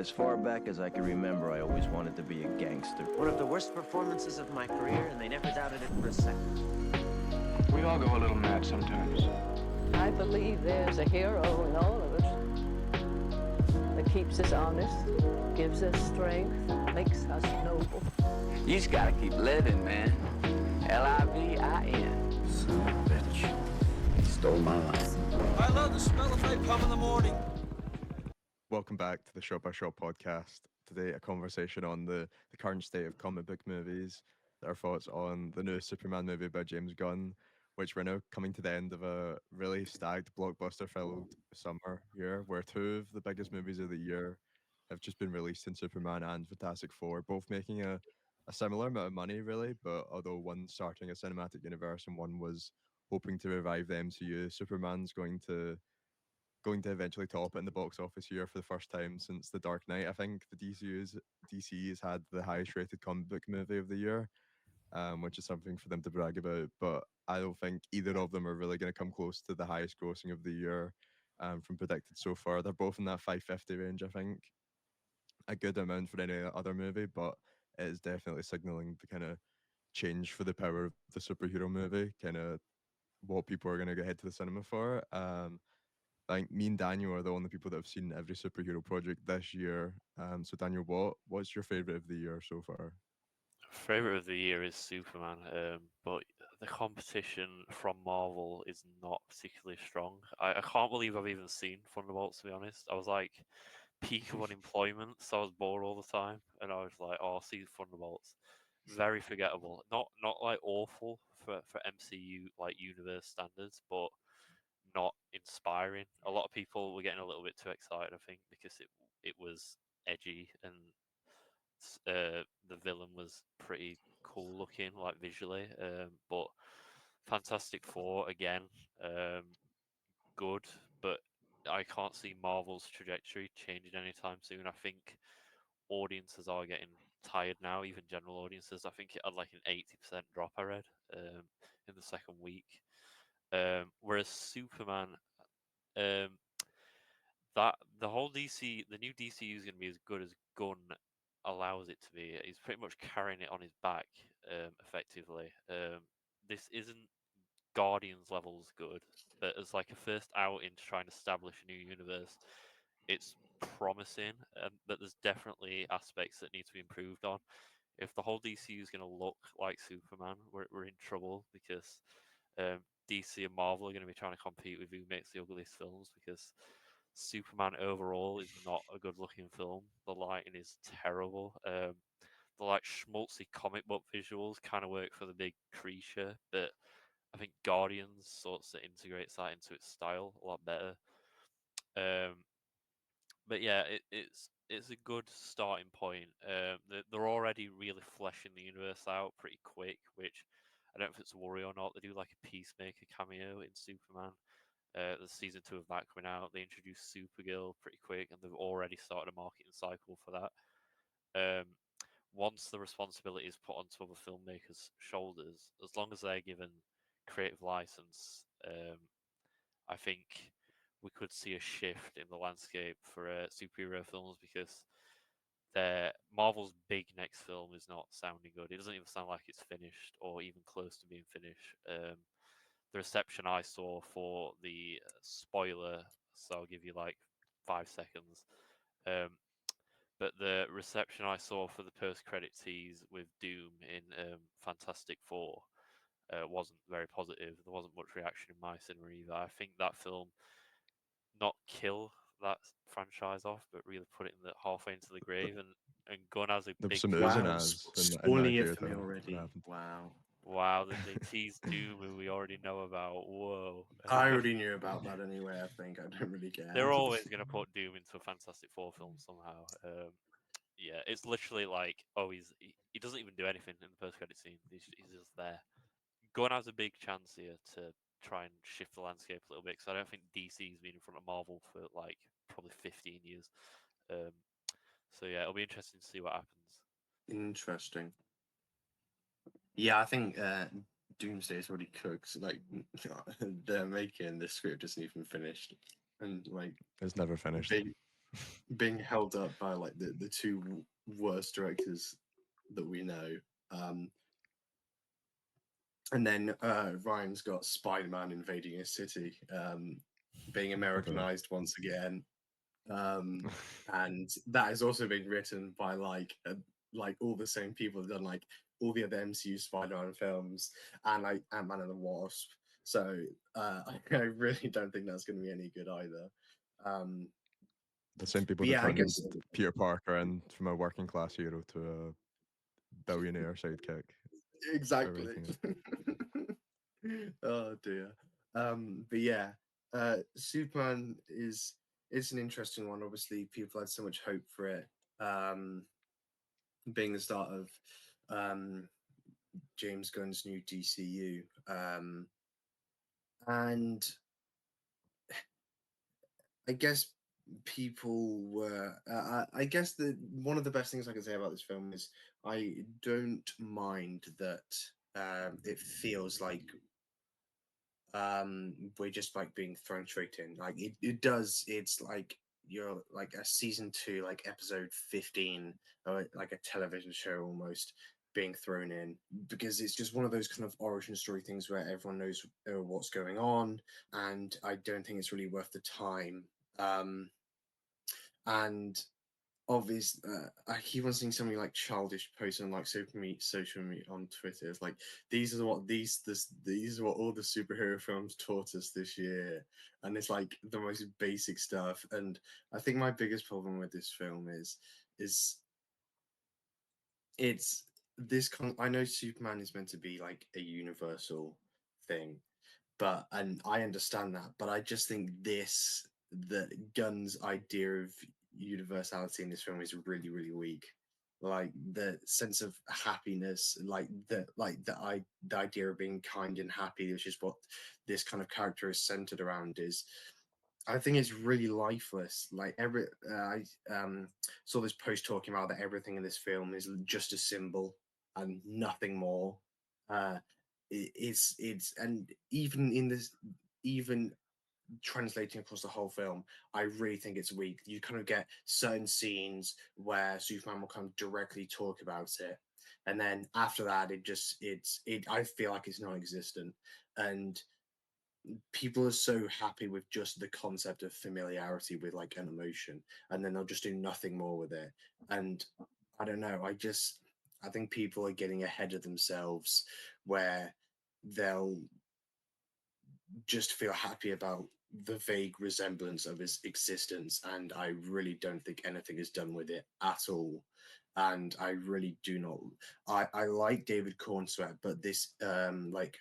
As far back as I can remember, I always wanted to be a gangster. One of the worst performances of my career, and they never doubted it for a second. We all go a little mad sometimes. I believe there's a hero in all of us that keeps us honest, gives us strength, makes us noble. You just gotta keep living, man. Livin. Son of a bitch. He stole my life. I love the smell of napalm in the morning. Welcome back to the Shot by Shot podcast. Today, a conversation on the current state of comic book movies, our thoughts on the new Superman movie by James Gunn, which we're now coming to the end of a really stacked blockbuster-filled summer here, where two of the biggest movies of the year have just been released in Superman and Fantastic Four, both making a similar amount of money, really, but although one starting a cinematic universe and one was hoping to revive the MCU, Superman's going to eventually top it in the box office here for the first time since The Dark Knight. I think the DC has had the highest rated comic book movie of the year, which is something for them to brag about. But I don't think either of them are really going to come close to the highest grossing of the year from predicted so far. They're both in that 550 range, I think. A good amount for any other movie, but it is definitely signaling the kind of change for the power of the superhero movie, kind of what people are going to go head to the cinema for. I think me and Daniel are the only people that have seen every superhero project this year. So Daniel, what's your favorite of the year so far? Favorite of the year is Superman, but the competition from Marvel is not particularly strong. I can't believe I've even seen Thunderbolts, to be honest. I was like peak of unemployment, so I was bored all the time, and I was like, "Oh, I'll see Thunderbolts." Very forgettable. Not like awful for MCU like universe standards, but not inspiring. A lot of people were getting a little bit too excited, I think, because it was edgy and the villain was pretty cool looking, like visually. But Fantastic Four again, good, but I can't see Marvel's trajectory changing anytime soon. I think audiences are getting tired now, even general audiences. I think it had like an 80% drop. I read in the second week. Whereas Superman, that the whole DC, the new DCU is going to be as good as Gunn allows it to be. He's pretty much carrying it on his back, effectively. This isn't Guardians levels good, but as like a first outing to try and establish a new universe, it's promising. But there's definitely aspects that need to be improved on. If the whole DCU is going to look like Superman, we're in trouble because DC and Marvel are going to be trying to compete with who makes the ugliest films because Superman overall is not a good looking film. The lighting is terrible. The like schmaltzy comic book visuals kind of work for the big creature, but I think Guardians sorts of integrates that into its style a lot better. But yeah, it's a good starting point. They're already really fleshing the universe out pretty quick, which I don't know if it's a worry or not. They do like a Peacemaker cameo in Superman. There's season 2 of that coming out. They introduced Supergirl pretty quick, and they've already started a marketing cycle for that. Once the responsibility is put onto other filmmakers' shoulders, as long as they're given creative license, I think we could see a shift in the landscape for superhero films because Marvel's big next film is not sounding good. It doesn't even sound like it's finished or even close to being finished. The reception I saw for the spoiler, so I'll give you like 5 seconds. But the reception I saw for the post-credit tease with Doom in Fantastic Four wasn't very positive. There wasn't much reaction in my cinema either. I think that film not kill that franchise off, but really put it in the halfway into the grave. And Gunn has a There was big some wow. oozing as Spoiling it for me already. Wow, they teased Doom, who we already know about. Whoa. I already knew about that anyway, I think. I don't really care. They're always going to put Doom into a Fantastic Four film somehow. Yeah, it's literally like, he doesn't even do anything in the post-credit scene. He's just there. Gunn has a big chance here to try and shift the landscape a little bit, because I don't think DC's been in front of Marvel for like probably 15 years. So yeah, it'll be interesting to see what happens. Interesting. Yeah, I think Doomsday's already cooked. Like, they're making the script isn't even finished, and like it's never finished. being held up by like the two worst directors that we know. And then Ryan's got Spider-Man invading a city, being Americanized once again. And that has also been written by like all the same people who've done like all the other MCU Spider-Man films and like Ant-Man and the Wasp. So I really don't think that's going to be any good either. The same people But that yeah, I turned guess Peter Parker and from a working class hero to a billionaire sidekick. exactly. Everything. Oh dear. But yeah, Superman is it's an interesting one. Obviously, people had so much hope for it. Being the start of James Gunn's new DCU. And I guess people were. I guess the one of the best things I can say about this film is I don't mind that it feels like we're just like being thrown straight in. Like it does. It's like you're like a season 2, like episode 15, or like a television show almost being thrown in because it's just one of those kind of origin story things where everyone knows what's going on, and I don't think it's really worth the time. And obvious I keep on seeing something like childish posts on like social media on Twitter. It's like these are what all the superhero films taught us this year, and it's like the most basic stuff. And I think my biggest problem with this film is it's I know Superman is meant to be like a universal thing, but and I understand that, but I just think the Gunn's idea of universality in this film is really, really weak. Like the sense of happiness, the idea of being kind and happy, which is what this kind of character is centered around, is I think it's really lifeless. Like I saw this post talking about that everything in this film is just a symbol and nothing more. Uh, it's and even in this, even translating across the whole film, I really think it's weak. You kind of get certain scenes where Superman will kind of directly talk about it, and then after that, it. I feel like it's non-existent, and people are so happy with just the concept of familiarity with like an emotion, and then they'll just do nothing more with it. And I don't know, I think people are getting ahead of themselves where they'll just feel happy about the vague resemblance of his existence, and I really don't think anything is done with it at all. And I really do not. I like David Cornsweet, but this like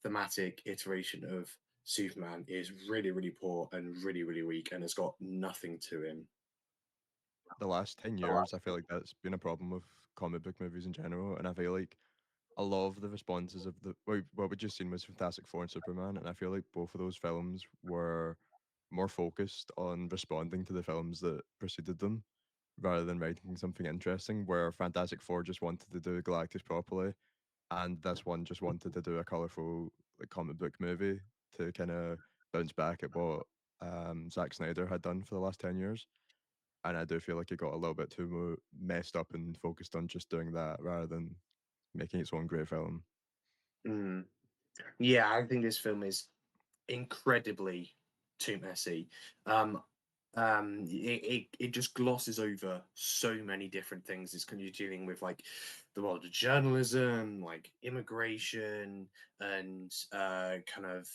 thematic iteration of Superman is really, really poor and really, really weak, and it's got nothing to him. The last 10 years, I feel like that's been a problem with comic book movies in general. And I feel like a lot of the responses of what we just seen was Fantastic Four and Superman. And I feel like both of those films were more focused on responding to the films that preceded them rather than writing something interesting. Where Fantastic Four just wanted to do Galactus properly, and this one just wanted to do a colorful like comic book movie to kind of bounce back at what Zack Snyder had done for the last 10 years. And I do feel like it got a little bit too messed up and focused on just doing that rather than making its own great film. Mm. Yeah, I think this film is incredibly too messy. It just glosses over so many different things. It's kind of dealing with like the world of journalism, like immigration, and kind of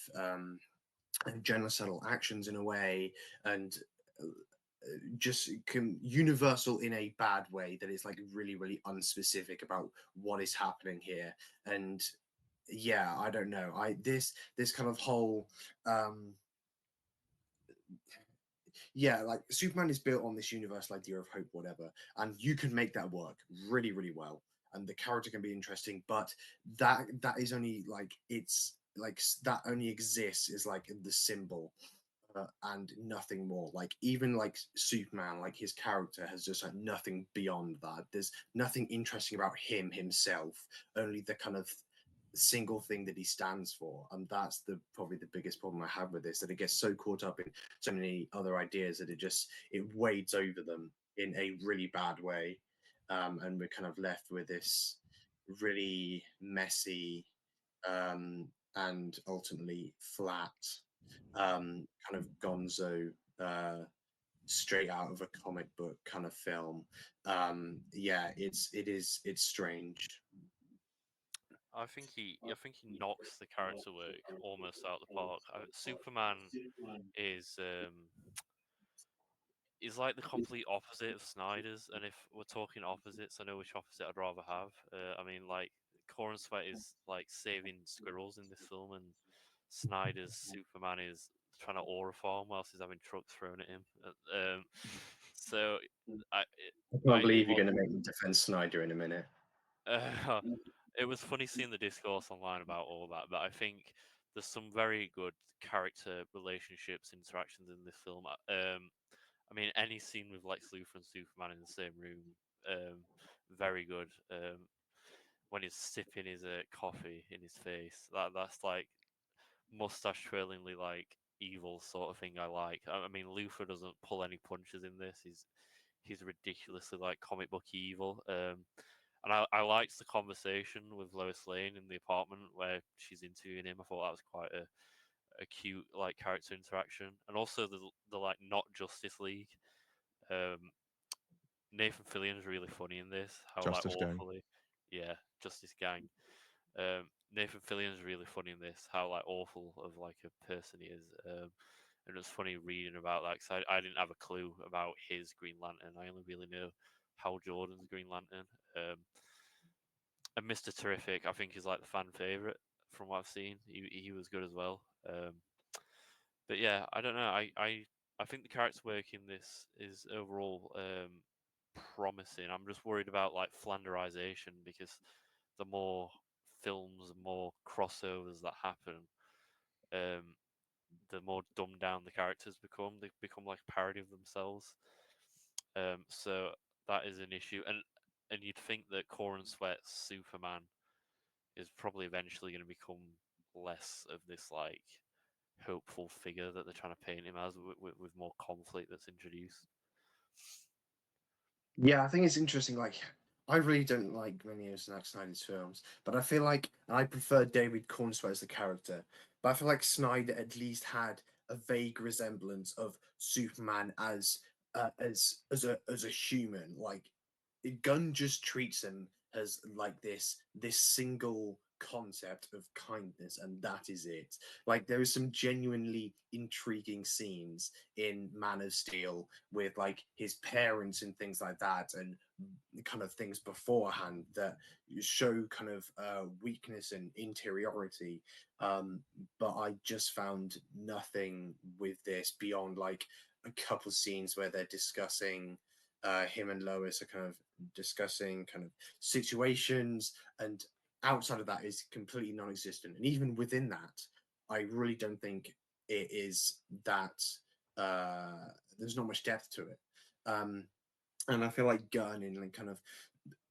genocidal actions in a way, and just universal in a bad way that is like really, really unspecific about what is happening here. And yeah, I don't know. This kind of whole yeah, like Superman is built on this universal idea of hope, whatever, and you can make that work really, really well, and the character can be interesting, but that is only like it's like that only exists is like the symbol. And nothing more. Like even like Superman, like his character has just like nothing beyond that. There's nothing interesting about him himself. Only the kind of single thing that he stands for, and that's probably the biggest problem I have with this, that it gets so caught up in so many other ideas that it wades over them in a really bad way, and we're kind of left with this really messy, and ultimately flat, kind of gonzo, straight out of a comic book kind of film. Yeah, it's strange. I think he knocks the character work almost out of the park. Superman is is like the complete opposite of Snyder's, and if we're talking opposites, I know which opposite I'd rather have. I mean, like Corn Sweat is like saving squirrels in this film, and Snyder's Superman is trying to aura farm whilst he's having trucks thrown at him. So I I can't it believe you're was going to make me defend Snyder in a minute. it was funny seeing the discourse online about all that, but I think there's some very good character relationships, interactions in this film. I mean, any scene with Lex Luthor and Superman in the same room, very good. When he's sipping his coffee in his face, that's like mustache twirlingly like evil sort of thing I like. I mean, Luthor doesn't pull any punches in this. He's ridiculously like comic book evil. And I liked the conversation with Lois Lane in the apartment where she's interviewing him. I thought that was quite a cute like character interaction, and also the like not Justice League. Um, Nathan Fillion's really funny in this. How like Justice Gang. awfully, yeah, Justice Gang. Nathan Fillion's really funny in this. How like awful of like a person he is. And it was funny reading about that because I didn't have a clue about his Green Lantern. I only really know Hal Jordan's Green Lantern. And Mr. Terrific, I think, is like the fan favorite from what I've seen. He was good as well. But yeah, I don't know. I think the character work in this is overall promising. I'm just worried about like Flanderization because the more films, the more crossovers that happen, um, the more dumbed down the characters become. They become like a parody of themselves. So that is an issue, and you'd think that Corn Sweat's Superman is probably eventually going to become less of this like hopeful figure that they're trying to paint him as with more conflict that's introduced. Yeah, I think it's interesting. Like, I really don't like many of Zack Snyder's films, but I feel like I prefer David Cornsweet as the character. But I feel like Snyder at least had a vague resemblance of Superman as a human. Like, Gunn just treats him as like this single concept of kindness, and that is it. Like, there is some genuinely intriguing scenes in Man of Steel with like his parents and things like that, and kind of things beforehand that show kind of weakness and interiority. But I just found nothing with this beyond like a couple scenes where they're discussing, him and Lois are kind of discussing kind of situations, and outside of that is completely non-existent. And even within that, I really don't think it is that, there's not much depth to it. And I feel like Gunn in like kind of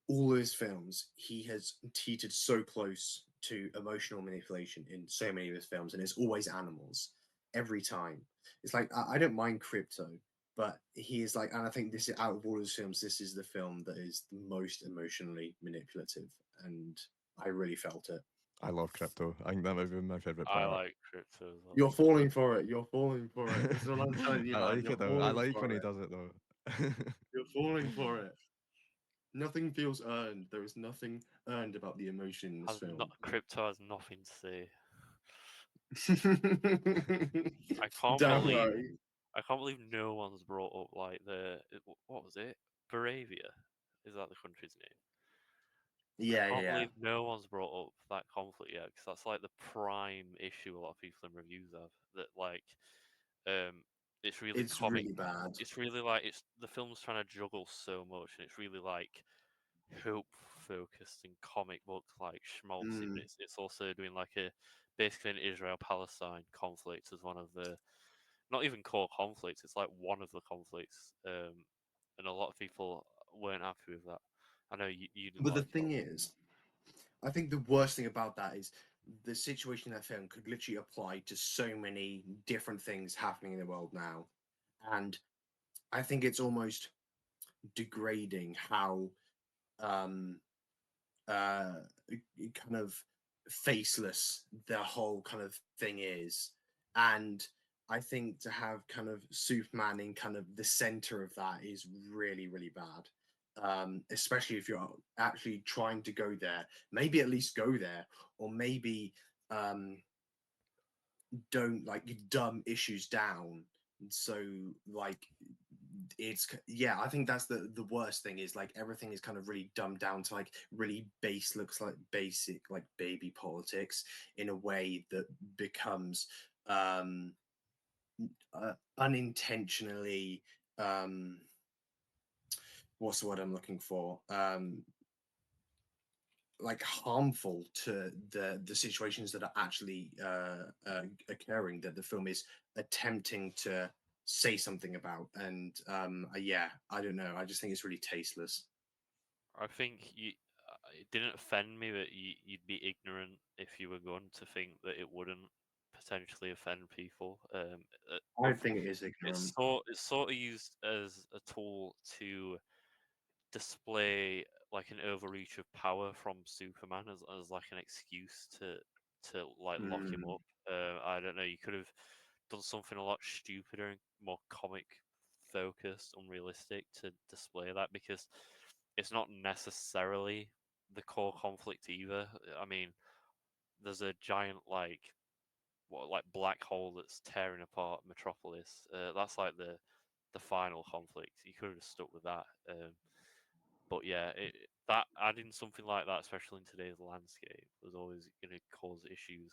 all his films, he has teetered so close to emotional manipulation in so many of his films, and it's always animals every time. It's like I don't mind Crypto, but he is like, and I think this is out of all his films, this is the film that is the most emotionally manipulative, and I really felt it. I love Crypto. I think that might be my favorite I part. like Crypto as well. You're falling for it. You're falling for it. This is what I'm telling you, I man. like You're it though. I falling like when for he it. does it though. You're falling for it. Nothing feels earned. There is nothing earned about the emotion in this film. Crypto has nothing to say. I Damn right. can't believe no one's brought up like what was it? Baravia, is that the country's name? I Yeah, can't yeah. believe no one's brought up that conflict yet because that's like the prime issue a lot of people in reviews have. That like, it's really It's comic. really bad. It's really like it's the film's trying to juggle so much, and it's really like hope focused and comic book like schmaltzy. But Mm. it's also doing like a basically an Israel Palestine conflict as one of the not even core conflicts. It's like one of the conflicts, and a lot of people weren't happy with that. I know you didn't But the like it. thing is, I think the worst thing about that is the situation in that film could literally apply to so many different things happening in the world now, and I think it's almost degrading how um kind of faceless the whole kind of thing is. And I think to have kind of Superman in kind of the center of that is really, really bad. Especially if you're actually trying to go there, maybe at least go there, or maybe um, don't like dumb issues down. So like yeah, I think that's the worst thing is like everything is kind of really dumbed down to like really looks like basic like baby politics in a way that becomes um unintentionally um what's the word I'm looking for, like harmful to the situations that are actually occurring that the film is attempting to say something about. And yeah, I don't know, I just think it's really tasteless. I think it didn't offend me that you'd be ignorant if you were going to think that it wouldn't potentially offend people. I think it is ignorant. It's sort of used as a tool to display like an overreach of power from Superman as like an excuse to like lock him Mm. up. I don't know. You could have done something a lot stupider and more comic focused, unrealistic to display that because it's not necessarily the core conflict either. I mean, there's a giant like black hole that's tearing apart Metropolis. That's like the final conflict. You could have stuck with that. But yeah, that adding something like that, especially in today's landscape, was always going to cause issues.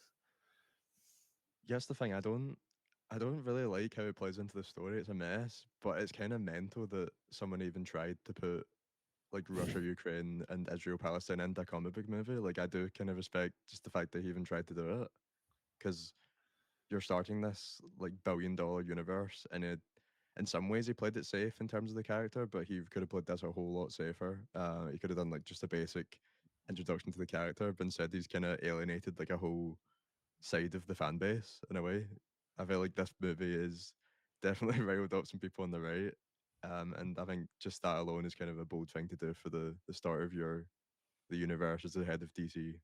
Yes, the thing I don't really like how it plays into the story. It's a mess, but it's kind of mental that someone even tried to put like Russia, Ukraine, and Israel, Palestine into a comic book movie. Like I do kind of respect just the fact that he even tried to do it because you're starting this like billion-dollar universe, and it in some ways he played it safe in terms of the character, but he could have played this a whole lot safer. He could have done like just a basic introduction to the character, but instead he's kind of alienated like a whole side of the fan base in a way. I feel like this movie is definitely riled up some people on the right. And I think just that alone is kind of a bold thing to do for the start of the universe as the head of DC.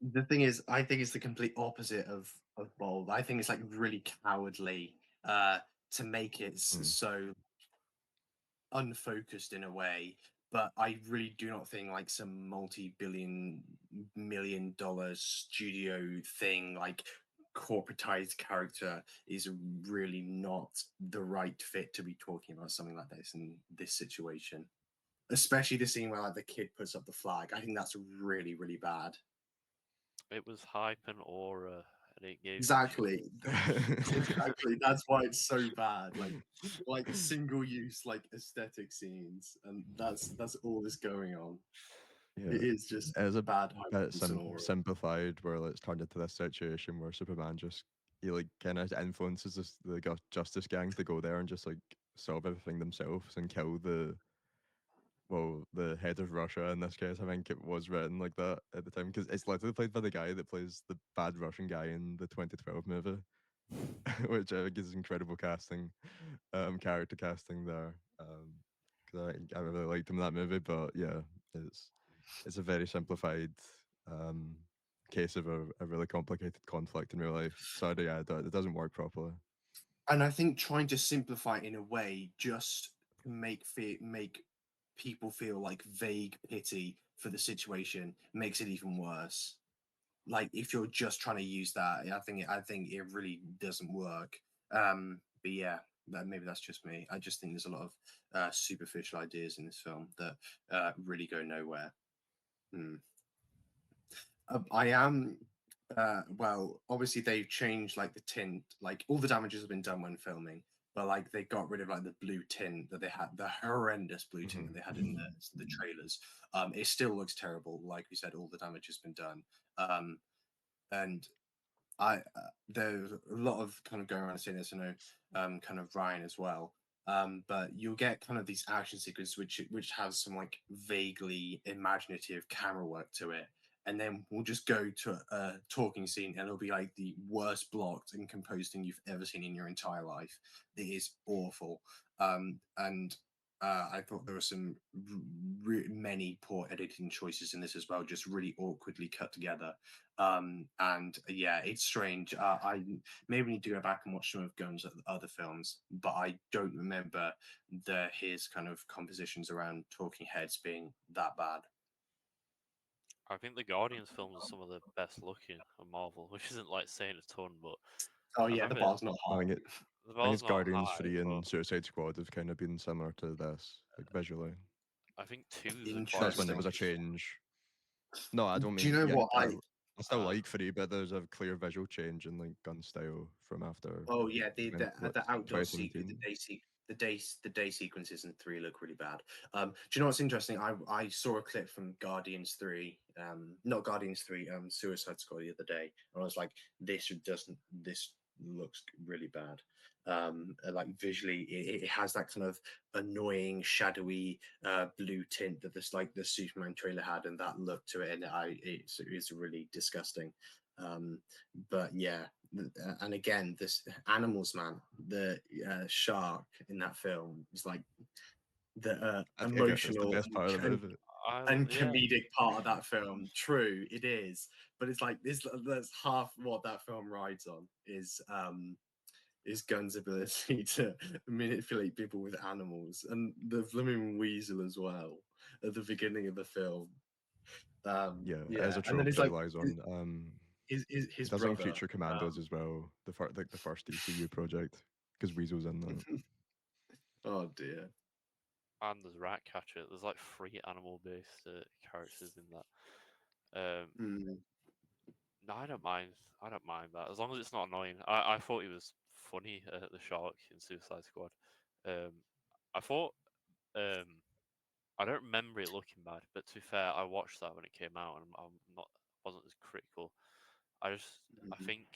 The thing is, I think it's the complete opposite of bold. I think it's like really cowardly to make it Mm. so unfocused in a way. But I really do not think like some multi-billion million dollar studio thing like corporatized character is really not the right fit to be talking about something like this in this situation. Especially the scene where like the kid puts up the flag. I think that's really, really bad. It was hype and aura, and it gave you Exactly. Exactly. That's why it's so bad. Like single use like aesthetic scenes, and that's all that's going on. Yeah, It is just it is a bad hype bit and sonora. simplified where like, it's turned into this situation where Superman just he like kind of influences the Justice Gang to go there and just like solve everything themselves and kill the head of Russia in this case. I think it was written like that at the time because it's literally played by the guy that plays the bad Russian guy in the 2012 movie, which I think is incredible casting, character casting there. Because I really liked him in that movie, but yeah, it's a very simplified um case of a really complicated conflict in real life. Sorry, yeah, it doesn't work properly. And I think trying to simplify it in a way just to make people feel like vague pity for the situation makes it even worse. Like if you're just trying to use that, I think it really doesn't work. But yeah, maybe that's just me. I just think there's a lot of superficial ideas in this film that really go nowhere. Hmm. I am. Well, obviously they've changed like the tint. Like all the damages have been done when filming, but like they got rid of like the blue tint that they had, the horrendous blue tint that they had in the trailers. It still looks terrible. Like we said, all the damage has been done. And I there's a lot of kind of going around saying this. I know, kind of Ryan as well. But you'll get kind of these action sequences which has some like vaguely imaginative camera work to it, and then we'll just go to a talking scene, and it'll be like the worst blocked and composed thing you've ever seen in your entire life. It is awful, and I thought there were some many poor editing choices in this as well, just really awkwardly cut together. And yeah, it's strange. I maybe need to go back and watch some of Gunn's other films, but I don't remember his kind of compositions around talking heads being that bad. I think the Guardians films are some of the best looking of Marvel, which isn't like saying a ton, but Oh I yeah, the remember bar's not I high. think it. the I think bar's it's not Guardians high, 3 but and Suicide Squad have kind of been similar to this, like visually. I think twos are quite That's when there Interesting. was a visually. change. No, I don't Do you mean. know Yeah, what I still Uh, like 3, but there's a clear visual change in like gun style from after Oh yeah, what, the outdoor sequence, 2017. the day sequences in three look really bad. Do you know what's interesting? I saw a clip from Guardians 3, not Guardians 3, Suicide Squad the other day, and I was like, this looks really bad. Like visually, it has that kind of annoying, shadowy, blue tint that this like the Superman trailer had, and that look to it, and it's really disgusting. Um, but yeah, and again, this animals man, the shark in that film is like the I guess it's the emotional best part of the movie. and yeah, comedic part of that film. True, it is, but it's like this. That's half what that film rides on is Gunn's ability to manipulate people with animals, and the blooming weasel as well at the beginning of the film. Yeah, as Yeah, a and then trope it's that like relies on. his It does like brother. Future Commandos Um, as well. The first DCU project because Weasel's in that. oh dear. and there's Ratcatcher. There's like three animal-based characters in that. Mm, No, I don't mind. I don't mind that as long as it's not annoying. I thought he was funny, the shark in Suicide Squad. Um, I thought um, I don't remember it looking bad, but to be fair, I watched that when it came out, and I'm not wasn't as critical. I mhm. think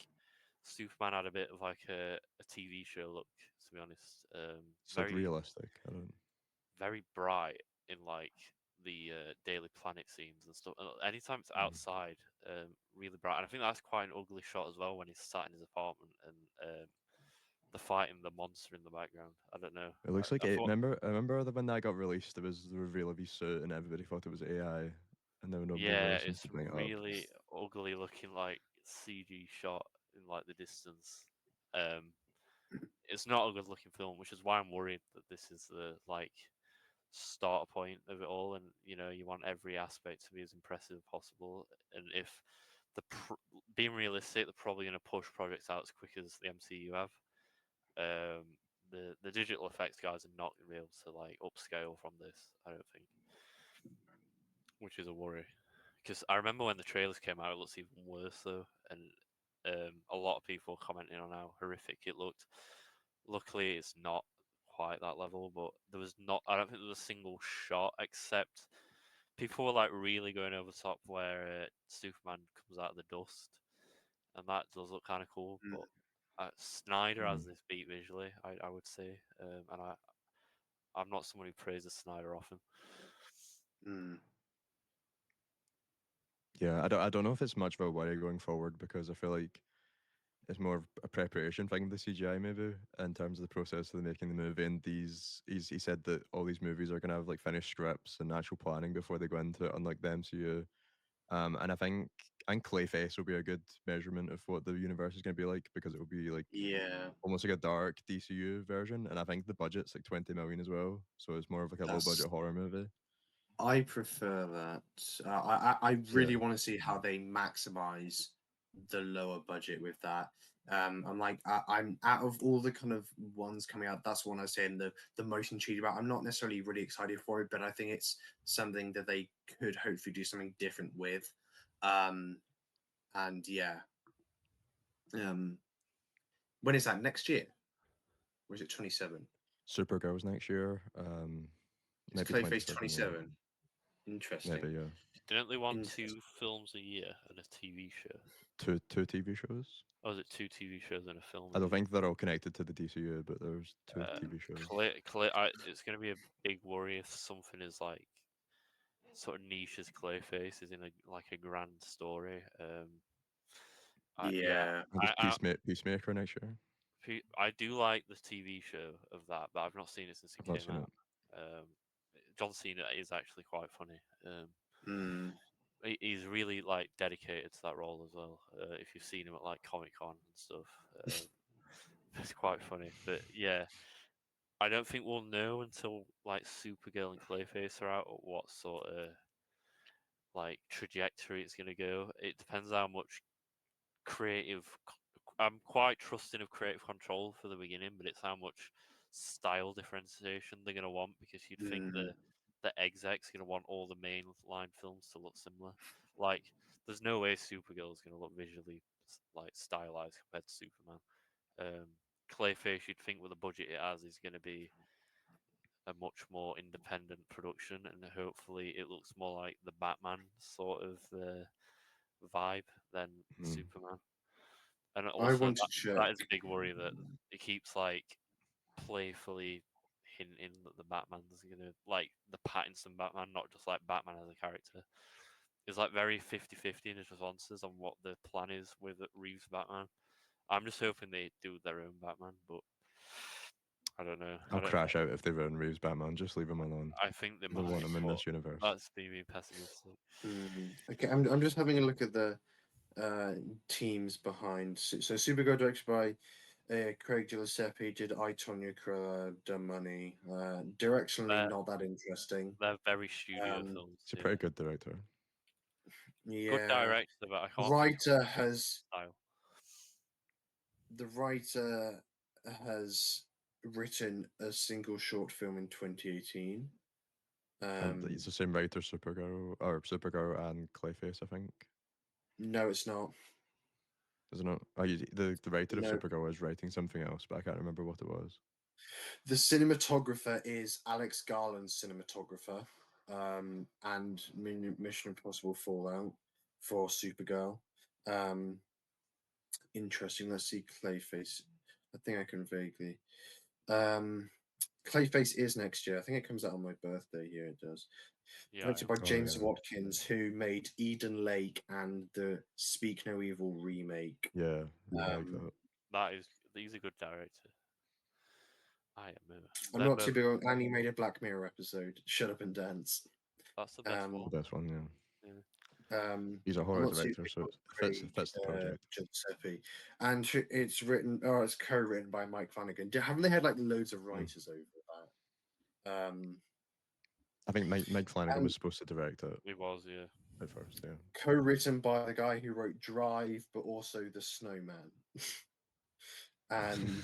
Superman had a bit of like a TV show look, to be honest. It's like Very realistic. I don't. very bright in like the Daily Planet scenes and stuff. And anytime it's Mm. outside, really bright. And I think that's quite an ugly shot as well when he's sat in his apartment and the fighting the monster in the background. I don't know. It looks like I it. thought, I remember when that got released. There was the reveal of his suit, and everybody thought it was AI, and then nobody yeah, really seemed it's to bring it up. really ugly looking like CG shot in like the distance. Um, it's not a good looking film, which is why I'm worried that this is the like starter point of it all, and you want every aspect to be as impressive as possible. And if being realistic, they're probably going to push projects out as quick as the MCU have. Um, the digital effects guys are not going to be able to like upscale from this. I don't think, which is a worry. Because I remember when the trailers came out, it looks even worse though, and a lot of people commenting on how horrific it looked. Luckily, it's not quite that level, but there was not. I don't think there was a single shot except people were like really going over the top where Superman comes out of the dust, and that does look kind of cool. Mm, But Snyder has Mm. this beat visually, I would say, and I'm not someone who praises Snyder often. mm. Yeah, I don't know if it's much of a worry going forward because I feel like it's more of a preparation thing, the CGI maybe, in terms of the process of making the movie. And he said that all these movies are gonna have like finished scripts and actual planning before they go into it, unlike the MCU. And I think Clayface will be a good measurement of what the universe is gonna be like because it will be like Yeah, almost like a dark DCU version. And I think the budget's like 20 million as well, so it's more of like a low that's budget horror movie. I prefer that. I Yeah, really want to see how they maximize the lower budget with that. I'm like I'm out of all the kind of ones coming out. That's one I was saying the most intrigued about. I'm not necessarily really excited for it, but I think it's something that they could hopefully do something different with. Um, and yeah, um, when is that next year? Or is it 27? Supergirl's next year. Is Maybe Clayface 27. 27? Interesting. Maybe, yeah. Didn't they want Interesting. 2 films a year and a TV show? Two TV shows. Or was it 2 TV shows and a film? I a don't year? think they're all connected to the DCU, but there's two TV shows. It's going to be a big worry if something is like sort of niche as Clayface is in a grand story. Yeah. I think it's Peacemaker next year. I do like the TV show of that, but I've not seen it since it I've not came seen out. John Cena is actually quite funny. Mm. He's really like dedicated to that role as well. If you've seen him at like Comic Con and stuff, it's quite funny. But yeah, I don't think we'll know until like Supergirl and Clayface are out what sort of like trajectory it's going to go. It depends how much creative. I'm quite trusting of creative control for the beginning, but it's how much style differentiation they're going to want, because you'd think Mm. the exec's going to want all the mainline films to look similar. Like, there's no way Supergirl is going to look visually like stylized compared to Superman. Clayface, you'd think with the budget it has, is going to be a much more independent production, and hopefully it looks more like the Batman sort of vibe than Mm. Superman. And I also want to that is check. a big worry, that it keeps like playfully hinting that the Batman's gonna, like the Pattinson Batman, not just like Batman as a character, is like very 50-50 in his responses on what the plan is with Reeves Batman. I'm just hoping they do their own Batman, but I don't know. I'll crash out if they run Reeves Batman. Just leave him alone. I think they I don't might, want him in but this universe. that's me being pessimistic. Okay, I'm just having a look at the teams behind. So Supergirl directed by Craig Giuseppe, did I, Tonya Cruella, Dumb Money. Directionally, They're, not that interesting. they're very studio films. He's a Yeah. pretty good director. Good Yeah. director, but I can't Writer think of has style. the writer has written a single short film in 2018. And he's the same writer, Supergirl and Clayface, I think. No, it's not. Isn't it? Oh, the writer of No. Supergirl is writing something else, but I can't remember what it was. The cinematographer is Alex Garland's cinematographer, and Mission Impossible Fallout for Supergirl. Interesting. Let's see Clayface. I think I can vaguely. Clayface is next year. I think it comes out on my birthday. Here it does. Yeah, Directed by Oh, James yeah. Watkins, who made Eden Lake and the Speak No Evil remake. Yeah, I like that. he's a good director. I am. I'm not too big on, and he made a Black Mirror episode, Shut Up and Dance. That's the best one. The best one, yeah. Yeah. He's a I'm horror not too director, big so on it fits the project. Giuseppe. And it's co-written by Mike Flanagan. Haven't they had like loads of writers over that? I think Mike Flanagan was supposed to direct it It was, yeah. at first, yeah. Co-written by the guy who wrote Drive, but also The Snowman. And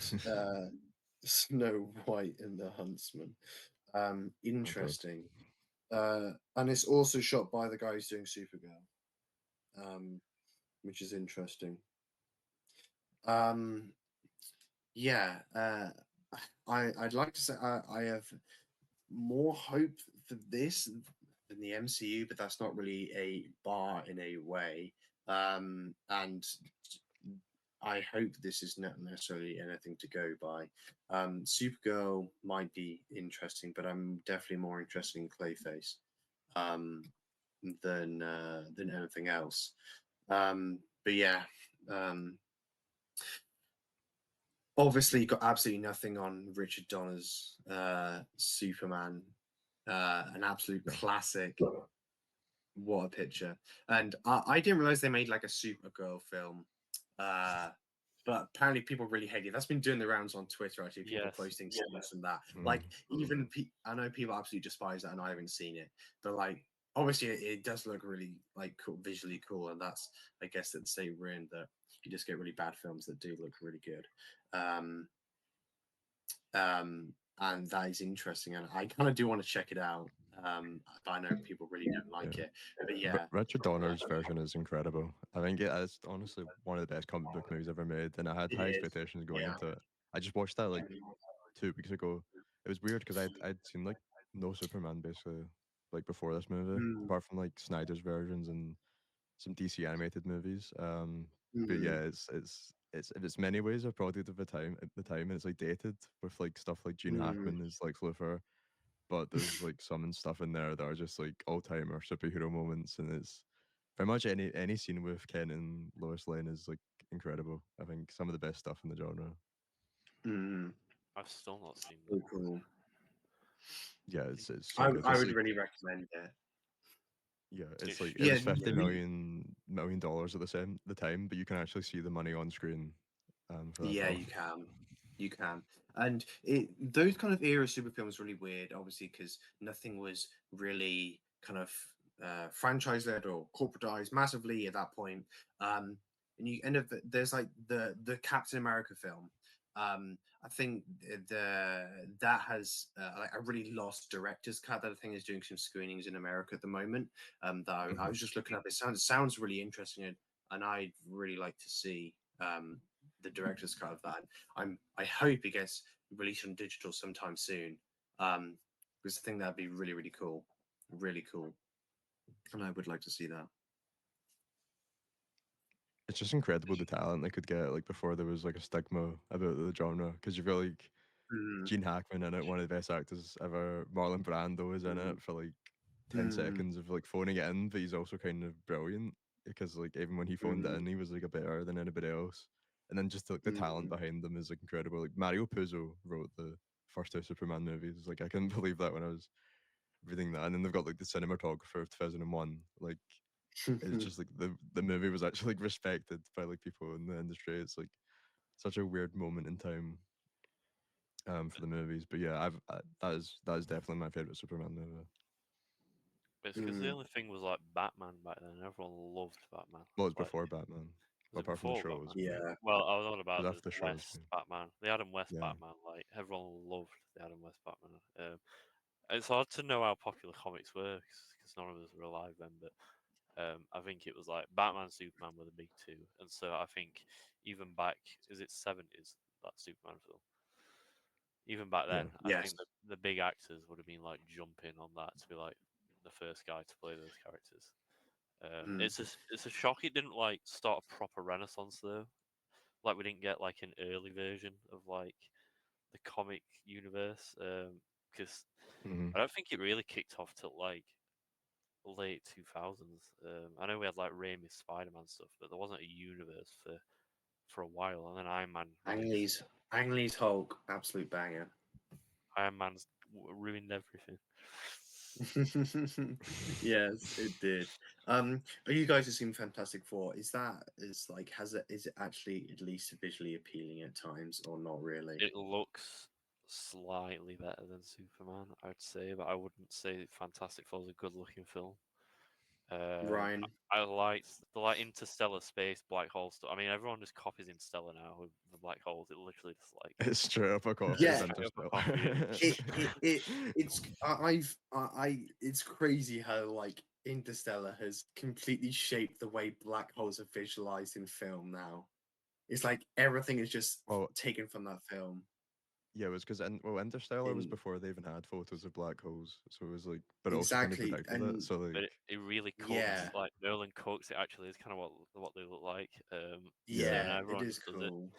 Snow White and the Huntsman. Interesting. And it's also shot by the guy who's doing Supergirl, which is interesting. Yeah, I'd like to say I have more hope for this than the MCU, but that's not really a bar in a way. And I hope this is not necessarily anything to go by. Supergirl might be interesting, but I'm definitely more interested in Clayface than anything else. But yeah, obviously got absolutely nothing on Richard Donner's Superman, an absolute classic. What a picture! And I didn't realize they made like a Supergirl film. But apparently people really hate it. That's been doing the rounds on Twitter, actually. People posting snips and that. Like, even I know people absolutely despise that, and I haven't seen it. But like, obviously, it does look really like cool, visually cool, and that's, I guess, that say we're in that you just get really bad films that do look really good. And that is interesting, and I kind of do want to check it out. But I know people really don't like it. But yeah, Richard Donner's version is incredible. I think it is honestly one of the best comic book movies ever made, and I had high expectations going into it. I just watched that like 2 weeks ago. It was weird because I'd seen like no Superman basically like before this movie, Mm, apart from like Snyder's versions and some DC animated movies. But mm, yeah, it's if it's many ways a product of the time at the time, and it's like dated with like stuff like Gene mm. Hackman is like Luthor, but there's like some stuff in there that are just like all timer superhero moments, and it's pretty much any scene with Ken and Lois Lane is like incredible. I think some of the best stuff in the genre. Mm. I've still not seen So them. cool. Yeah, it's so I good. I It's would like really recommend it. yeah, it's like it Yeah, was 50 we, million dollars at the time, but you can actually see the money on screen for that yeah, film. you can. You can. And those kind of era super films really weird, obviously, because nothing was really kind of franchise led or corporatized massively at that point. And you end up there's like the Captain America film. I think that has like a really lost director's cut that I think is doing some screenings in America at the moment. That I Mhm. was just looking up. It sounds really interesting, and I'd really like to see the director's cut of that. I hope it gets released on digital sometime soon. Because I think that'd be really cool, really cool, and I would like to see that. It's just incredible the talent they could get like before there was like a stigma about the genre because you've got like Mm, Gene Hackman in it, one of the best actors ever. Marlon Brando is in mm, it for like 10 mm, seconds of like phoning it in, but he's also kind of brilliant because like even when he phoned it mm, in, he was like a better than anybody else. And then just like the talent mm, behind them is like incredible. Like Mario Puzo wrote the first two Superman movies. Like I couldn't believe that when I was reading that. And then they've got like the cinematographer of 2001. Like it's just like the movie was actually like respected by like people in the industry. It's like such a weird moment in time for the movies. But yeah, that is definitely my favorite Superman movie. It's because the mm. only thing was like Batman back then. Everyone loved Batman. Well, it's Like, before Batman, was but it apart from the before shows, Batman? Yeah. Well, I was on it was about the after the shows. West Batman, the Adam West Yeah, Batman. Like everyone loved the Adam West Batman. It's hard to know how popular comics were because none of us were alive then. But I think it was like Batman, Superman were the big two, and so I think even back, is it seventies that Superman film? Even back yeah, then, I Yes. think the big actors would have been like jumping on that to be like the first guy to play those characters. Mm. It's a shock it didn't like start a proper renaissance though. Like we didn't get like an early version of like the comic universe because hmm I don't think it really kicked off till like late 2000s. I know we had like Raimi's Spider-Man stuff, but there wasn't a universe for a while. And then Iron Man Ang released. Lee's Ang Lee's Hulk, absolute banger. Iron Man's ruined everything. Yes, it did. Are you guys have seen Fantastic Four? Is like is it actually at least visually appealing at times or not really? It looks slightly better than Superman, I'd say, but I wouldn't say Fantastic Four is a good-looking film. Ryan. I liked the like interstellar space black hole stuff. I mean, everyone just copies Interstellar now with the black holes. It literally just like it's straight up a copy it's of Yeah, straight up a copy. Interstellar. it's crazy how like Interstellar has completely shaped the way black holes are visualized in film now. It's like everything is just well, taken from that film. yeah, it was because Interstellar was In before they even had photos of black holes, so it was like, but it also kind of exactly, predicted it. and So like, But it really cooks yeah, like Nolan cooks it actually is kind of what they look like. So yeah, and yeah, it everyone is just does it. cool.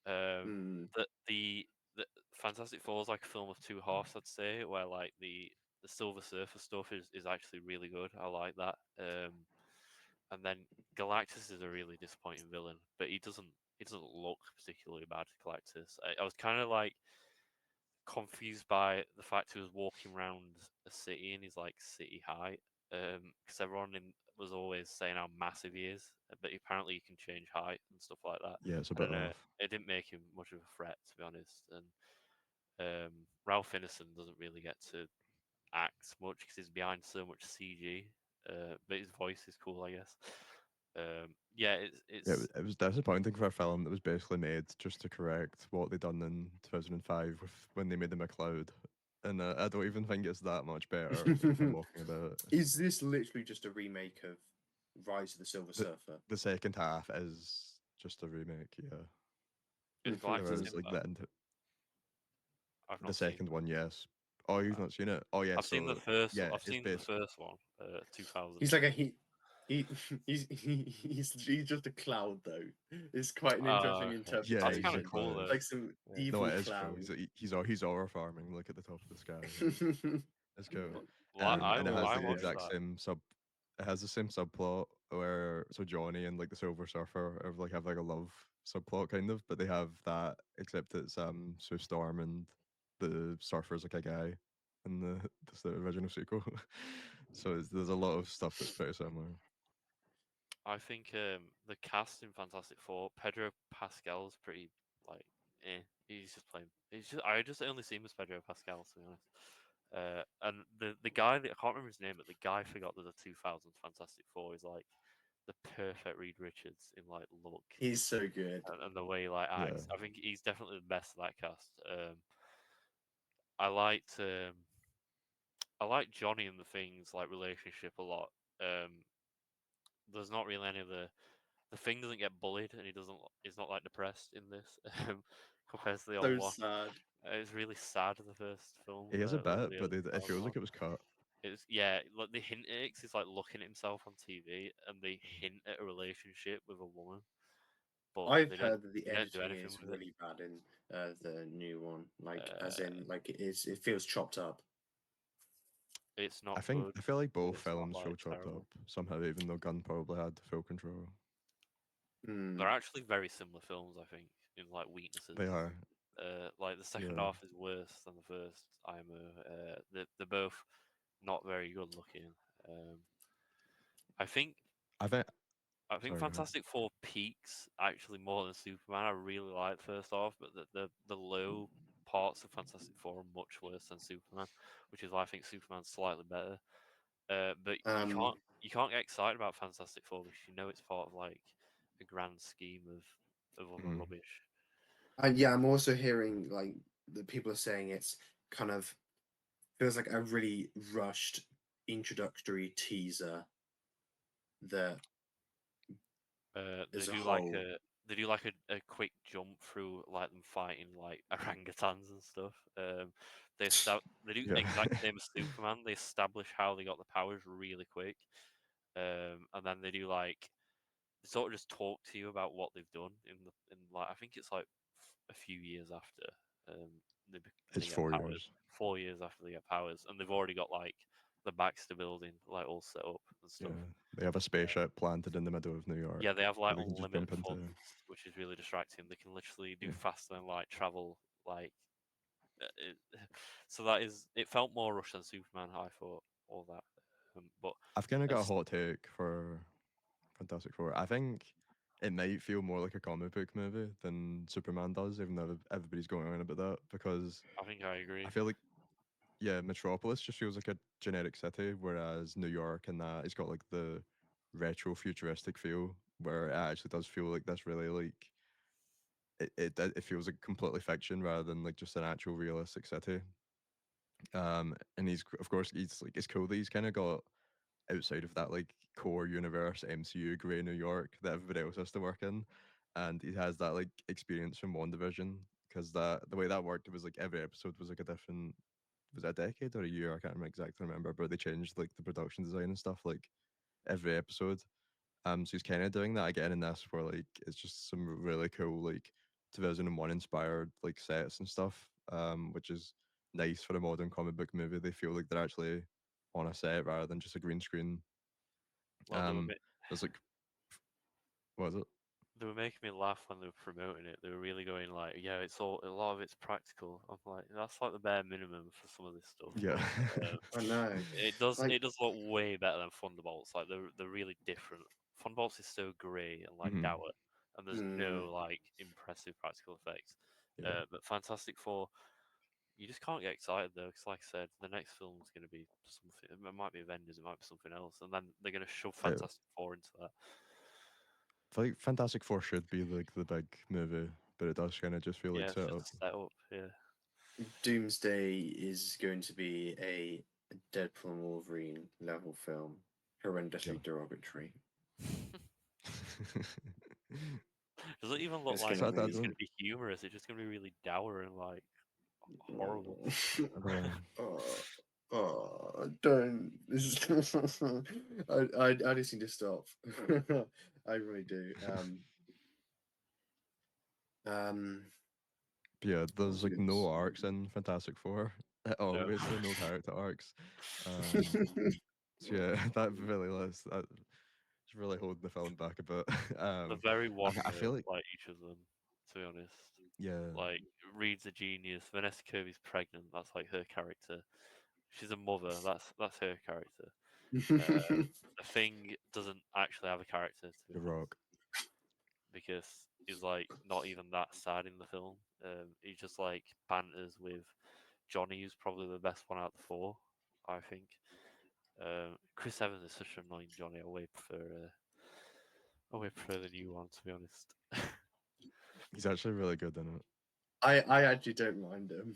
Um, Mm, the Fantastic Four is like a film of two halves, I'd say, where like the Silver Surfer stuff is actually really good. I like that. And then Galactus is a really disappointing villain, but he doesn't look particularly bad. Galactus. I was kind of like confused by the fact he was walking around a city and he's like city height. Because everyone was always saying how massive he is, but apparently he can change height and stuff like that. yeah, it's a I bit don't know. off. It didn't make him much of a threat, to be honest. And Ralph Ineson doesn't really get to act much because he's behind so much CG. But his voice is cool, I guess. Yeah, Yeah, it's it was disappointing for a film that was basically made just to correct what they done in 2005 with when they made them a cloud. And I don't even think it's that much better if I'm mm. walking about it. Is this literally just a remake of Rise of the Silver The, Surfer? the second half is just a remake, yeah. Galactus Whereas in like that. I've the not seen second that. one, yes. Oh, you've not seen it? Oh yeah, I've seen the so first. yeah, I've it's seen the based. first one, 2000. He's like a he he's just a cloud though. It's quite an interesting Okay. Yeah, That's he's kind of like interpretation. cool the though. Like some Yeah. no, evil it is cool. clown. He's our farming, like at the top of the sky. It's cool. Well, And it has I like the watched exact that. same sub. It has the same subplot where so Johnny and like the Silver Surfer have like a love subplot kind of, but they have that except it's Sue Storm and the Surfer's like a guy in the original sequel. So there's a lot of stuff that's pretty similar. I think the cast in Fantastic Four, Pedro Pascal's pretty like, he's just playing. I just only see him as Pedro Pascal, to be honest. And the guy that I can't remember his name, but the guy forgot that the 2000s Fantastic Four is like the perfect Reed Richards in like look He's so good. and the way he like Yeah. acts. I think he's definitely the best of that cast. I liked I like Johnny and the Thing's like relationship a lot. There's not really any of the Thing doesn't get bullied, and he's not like depressed in this compared to the old So one. sad. It's really sad in the first film. He has a The bit, but it feels like it was cut. It's yeah, like they hint at it 'cause he's like looking at himself on TV, and they hint at a relationship with a woman, but I've heard that the they don't do editing anything is with it. really bad in the new one. Like as Uh, in like it feels chopped up. it's not I good. feel like but both it's not films feel like chopped terrible. up somehow, even though Gunn probably had full control. Hmm. They're actually very similar films, I think, in like weaknesses. They are. Like the second Yeah. half is worse than the first IMO. They're both not very good looking. I think I think. I think Sorry, go ahead. Fantastic Four peaks actually more than Superman. I really like first half, but the low parts of Fantastic Four are much worse than Superman, which is why I think Superman's slightly better. But you can't get excited about Fantastic Four because you know it's part of like a grand scheme of other Mhm. rubbish. And yeah, I'm also hearing like that people are saying it's kind of feels like a really rushed introductory teaser that They as a do like whole. a quick jump through like them fighting like orangutans and stuff. They do Yeah. exact same as Superman. They establish how they got the powers really quick, and then they do like they sort of just talk to you about what they've done in like I think it's like a few years after they It's get 4 powers. years. 4 years after they get powers, and they've already got like the Baxter building like all set up and Yeah. stuff. They have a spaceship planted in the middle of New York Yeah, they have like that they can just unlimited jump into. funds, which is really distracting. They can literally do Yeah. faster than light travel. Like, so that is. It felt more rushed than Superman. I thought all that, but I've kind of got a as, hot take for Fantastic Four. I think it might feel more like a comic book movie than Superman does, even though everybody's going on about that, because I think I agree. I feel like, yeah, Metropolis just feels like a generic city, whereas New York and that it's got like the retro futuristic feel, where it actually does feel like this really like it feels like completely fiction rather than like just an actual realistic city. And of course he's like it's cool that he's kind of got outside of that like core universe MCU grey New York that everybody else has to work in, and he has that like experience from WandaVision because the way that worked, it was like every episode was like a different, was it a decade or a year? I can't remember exactly remember, but they changed like the production design and stuff like every episode. So he's kind of doing that again in this, where like it's just some really cool like 2001 inspired like sets and stuff, which is nice for a modern comic book movie. They feel like they're actually on a set rather than just a green screen. Well, Um, there's like, what is it? they were making me laugh when they were promoting it. They were really going like, "Yeah, it's all a lot of it's practical." I'm like, that's like the bare minimum for some of this stuff. Yeah, I know. Like It does look way better than Thunderbolts. Like they're really different. Thunderbolts is so grey and like Mhm. dour, and there's mm, no like impressive practical effects. Yeah. But Fantastic Four, you just can't get excited though, because like I said, the next film is going to be something. It might be Avengers, it might be something else, and then they're going to shove Yeah. Fantastic Four into that. I feel like Fantastic Four should be like the big movie, but it does kind of just feel like Yeah, it's set just up. a setup. Yeah. Doomsday is going to be a Deadpool and Wolverine level film. Yeah. Horrendously derogatory. Doesn't even look It's like Is gonna that be it's going one? to be humorous. It's just going to be really dour and like horrible. Don't. I just need to stop. I really do. Yeah, there's like no Yes. arcs in Fantastic Four at all. No. Basically, no character arcs. Um, so yeah, that really that's really holding the film back a bit. They're very I feel one-note, like like each of them. To be honest, yeah, like Reed's a genius. Vanessa Kirby's pregnant. That's like her character. She's a mother. That's her character. The Thing doesn't actually have a character, to be The honest, Rock. because he's like not even that sad in the film. He just like banters with Johnny, who's probably the best one out of the four, I think. Chris Evans is such an annoying Johnny. I way prefer the new one, to be honest. He's actually really good in it. I actually don't mind him.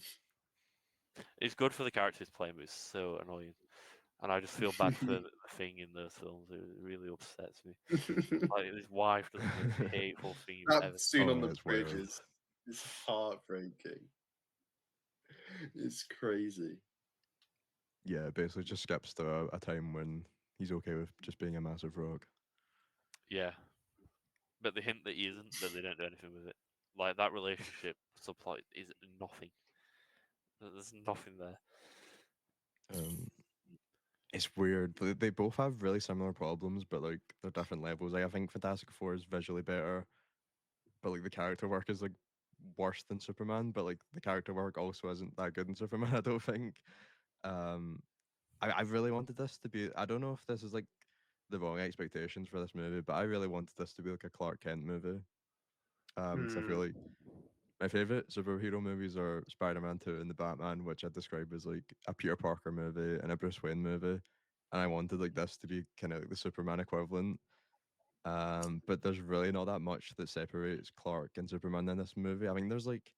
It's good for the character he's playing, but it's so annoying. And I just feel bad for the Thing in those films. It really upsets me. Like his wife does the most hateful thing you've That ever scene on Oh, the it's bridge weird. is heartbreaking. It's crazy. Yeah, basically just skips to a time when he's okay with just being a massive rock. Yeah, but they hint that he isn't, but they don't do anything with it. Like that relationship subplot is nothing. There's nothing there. Um, it's weird. They both have really similar problems, but like they're different levels. Like I think Fantastic Four is visually better, but like the character work is like worse than Superman. But like the character work also isn't that good in Superman. I don't think. Um, I really wanted this to be. I don't know if this is like the wrong expectations for this movie, but I really wanted this to be like a Clark Kent movie. So I feel Hmm. like my favorite superhero movies are Spider-Man 2 and the Batman, which I describe as like a Peter Parker movie and a Bruce Wayne movie. And I wanted like this to be kind of like the Superman equivalent. But there's really not that much that separates Clark and Superman in this movie. I mean, there's like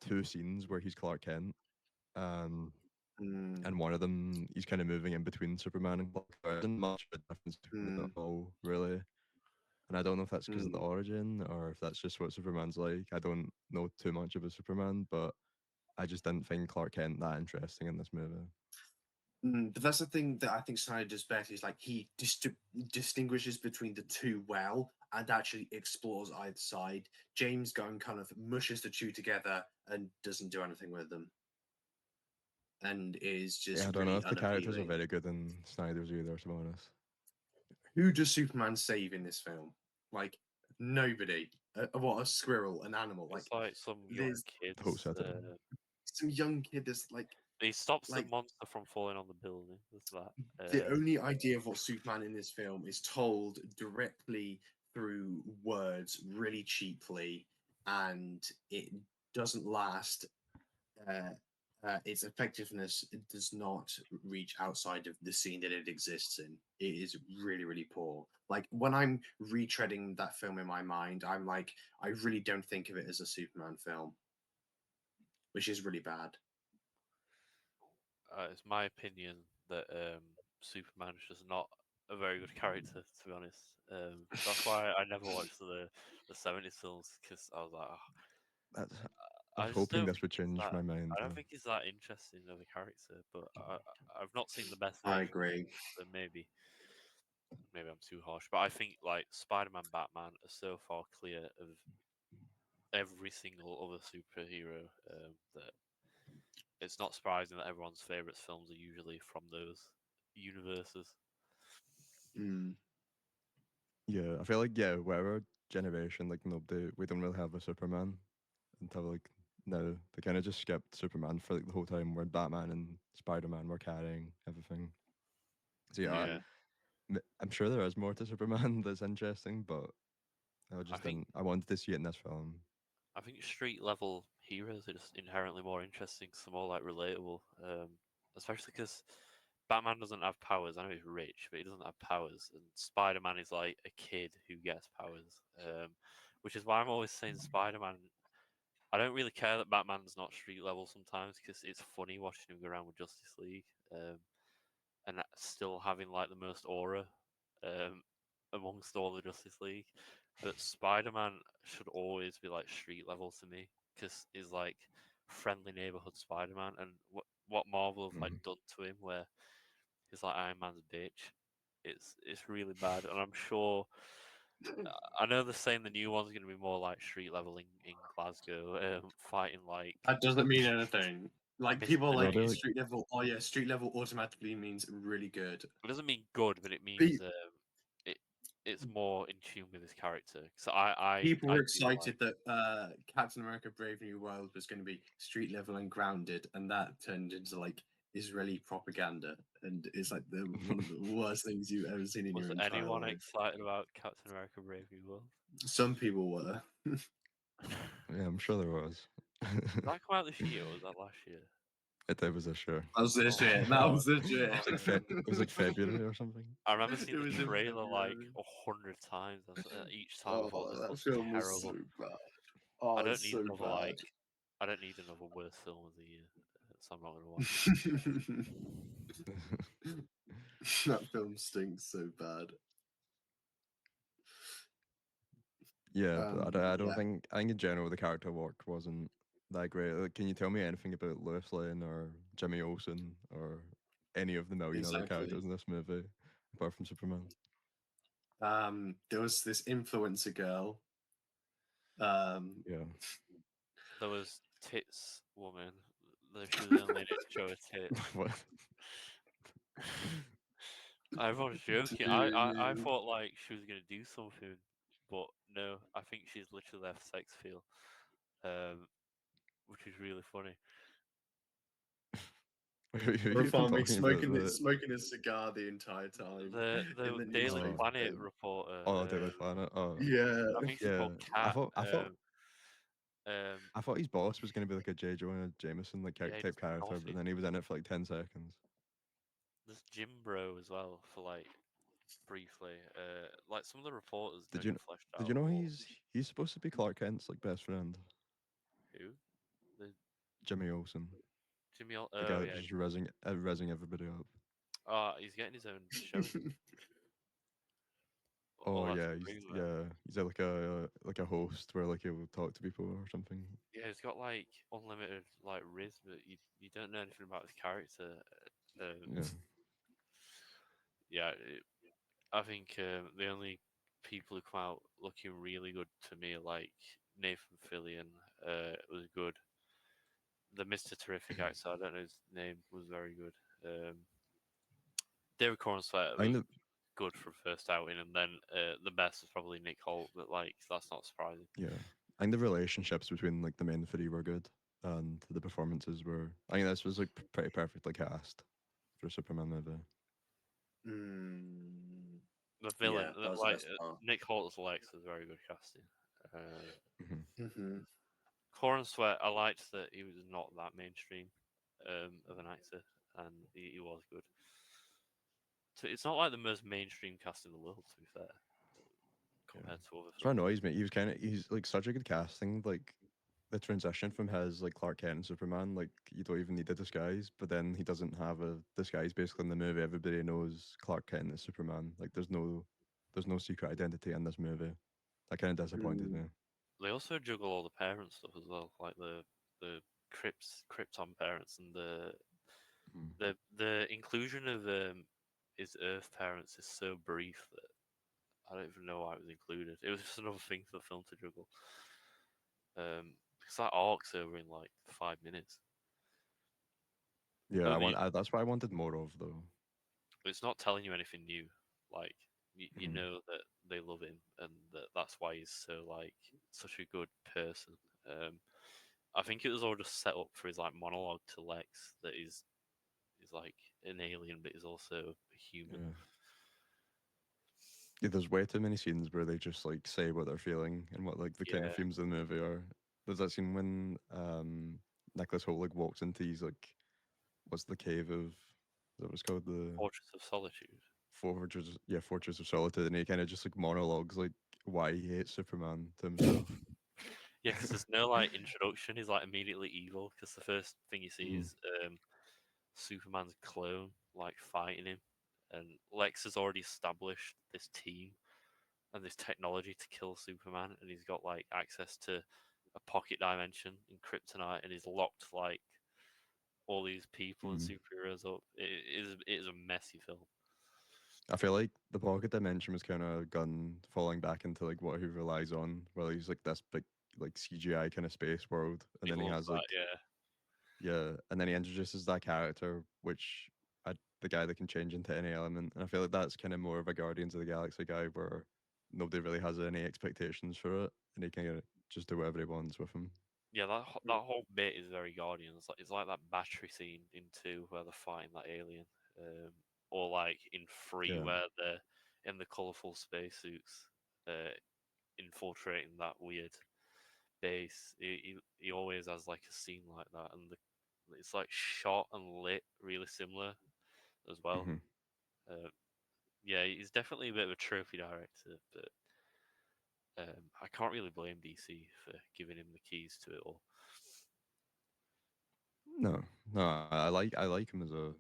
two scenes where he's Clark Kent. Um, Hmm. and one of them he's kind of moving in between Superman and Clark. There isn't much of a difference between them Hmm. at all, really. And I don't know if that's because of the Hmm. origin or if that's just what Superman's like. I don't know too much about Superman, but I just didn't find Clark Kent that interesting in this movie. But that's the thing that I think Snyder does best is like he distinguishes between the two well and actually explores either side. James Gunn kind of mushes the two together and doesn't do anything with them, and is Yeah, just I don't know really if the characters are unappealing. very good in Snyder's either, to be honest. Who does Superman save in this film? Like nobody. What a squirrel, an animal. Like It's like some young there's The whole kids. setting. some young kid that's He stops the like monster from falling on the building. There's that. the only idea of what Superman in this film is told directly through words really cheaply, and it doesn't last. Uh, its effectiveness does not reach outside of the scene that it exists in. It is really, really poor. Like when I'm retreading that film in my mind, I'm like, I really don't think of it as a Superman film, which is really bad. It's my opinion that Superman is just not a very good character, to be honest. That's why I never watched the '70s films because I was like, "Oh, That's, I I was just hoping don't this think would change my mind, I don't though. think he's that interesting of a character." But I've not seen the best I version, agree. so maybe I'm too harsh. But I think like Spider-Man, Batman are so far clear of every single other superhero that it's not surprising that everyone's favorite films are usually from those universes. Mm, Yeah, I feel like, yeah, whatever generation, like, nobody, we don't really have a Superman until like now. They kind of just skipped Superman for like the whole time where Batman and Spider Man were carrying everything. So yeah, Yeah, mm, I'm sure there is more to Superman that's interesting, but I I just think didn't. I wanted to see it in this film. I think street level heroes are just inherently more interesting because they're more like relatable. Especially because Batman doesn't have powers. I know he's rich, but he doesn't have powers. And Spider Man is like a kid who gets powers. Which is why I'm always saying Spider Man. I don't really care that Batman's not street level sometimes because it's funny watching him go around with Justice League. And still having like the most aura um, amongst all the Justice League. But Spider Man should always be like street level to me because he's like friendly neighborhood Spider-Man, and what Marvel have like done to him, where he's like Iron Man's bitch. It's really bad, and I'm sure. I know they're saying the new one's going to be more like street level in Glasgow, fighting like That doesn't mean anything. Like Mr. people are like, No, Trinick. they like street level. Oh yeah, street level automatically means really good. It doesn't mean good, but it means Pe- it it's more in tune with his character. So I People were do like. excited that Captain America: Brave New World was going to be street level and grounded, and that turned into like Israeli propaganda, and it's like one of the worst things you've ever seen in Was your entire anyone life. excited about Captain America: Brave New World? Some people were. yeah, I'm sure there was. Did that come out this year or was that last year? It was this year. That was this Oh, year. That God. was this year. Oh, It was like February or something. I remember seeing It the was in trailer like February. 100 times. Each time I thought Oh, this that looks film was so terrible. bad. I Oh, don't it's need so another bad. I don't need another worst film of the year, so I'm not gonna watch it. That film stinks so bad. Yeah, but I don't Yeah, think I think in general the character work wasn't that great. Like, can you tell me anything about Lois Lane or Jimmy Olsen or any of the million other exactly. characters in this movie apart from Superman? There was this influencer girl. Um, Yeah. There was Tits Woman. She was the only in it to show her tits. What? Everyone's joking. I dude. thought like she was gonna do something, but no. I think she's literally left sex feel, which is really funny. Who are you even Farming, talking about? smoking a cigar the entire time in The the Daily Oh, Planet newspaper. reporter. Daily Planet. Oh, Yeah. I think she's yeah. called I Cat. thought I thought Um, I thought his boss was gonna be like a J. Jonah Jameson like yeah, type just character, but nothing. then he was in it for like 10 seconds. There's Jim Bro as well for like briefly. Like some of the reporters Did don't you get fleshed did out. you know Or he's supposed to be Clark Kent's like best friend, who? The Jimmy Olsen, Jimmy. the guy Oh that yeah. just rezzing everybody up. He's getting his own show. Isn't he? Oh Well, that's yeah, a he's rumor. yeah, he's like a host where like he'll talk to people or something. Yeah, he's got like unlimited like riz, but you don't know anything about his character. Yeah, Yeah, I think the only people who come out looking really good to me are like Nathan Fillion. Was good. The Mr. Terrific actor, I don't know his name, was very good. David Cornsweet I think was that good for first outing, and then the best was probably Nick Holt, but like that's not surprising. yeah, I think the relationships between like the main three were good, and the performances were. I think this was like pretty perfectly cast for a Superman movie. Mm, The yeah, villain, that was the like best part. Nick Holt's Lex, was very good casting. Hmm. Hmm. Cornsweet, I liked that he was not that mainstream of an actor, and he was good. So it's not like the most mainstream cast in the world, to be fair, Yeah, compared to other so films. annoys me. He's like such a good casting. Like the transition from his like Clark Kent and Superman, like you don't even need a disguise, but then he doesn't have a disguise basically in the movie. Everybody knows Clark Kent is Superman. Like there's no secret identity in this movie. That kind of disappointed me. They also juggle all the parent stuff as well, like the Krypton parents and Mhm. the inclusion of his Earth parents is so brief that I don't even know why it was included. It was just another thing for the film to juggle. Because that arc's over in like 5 minutes. Yeah, But that's what I wanted more of though. it's not telling you anything new. Like you Mhm. know that they love him and that's why he's so like such a good person. I think it was all just set up for his like monologue to Lex that he's like an alien but he's also a human. Yeah. Yeah, there's way too many scenes where they just like say what they're feeling and what like the kind of Yeah, themes of the movie are. There's that scene when Nicholas Hoult like walks into his like what's the cave of is that what it's called, the Fortress of Solitude. Fortress of Solitude, and he kind of just like monologues like why he hates Superman to himself. Yeah, because there's no like introduction. He's like immediately evil because the first thing you see Mhm. is Superman's clone like fighting him, and Lex has already established this team and this technology to kill Superman, and he's got like access to a pocket dimension in Kryptonite and is locked like all these people and Mhm. superheroes up. It is a messy film. I feel like the pocket dimension was kind of Gunn falling back into like what he relies on, where he's like this big like CGI kind of space world, and He then he loves has that, like yeah. yeah, and then he introduces that character, which the guy that can change into any element, and I feel like that's kind of more of a Guardians of the Galaxy guy, where nobody really has any expectations for it, and he can just do whatever he wants with him. Yeah, that whole bit is very Guardians. Like, it's like that battery scene in 2 where they're fighting that alien, or like in 3 Yeah. where they're in the colourful spacesuits, infiltrating that weird base. He always has like a scene like that, and it's like shot and lit really similar as well. Hmm. Uh, yeah, he's definitely a bit of a trophy director, but I can't really blame DC for giving him the keys to it all. No, no, I like him as a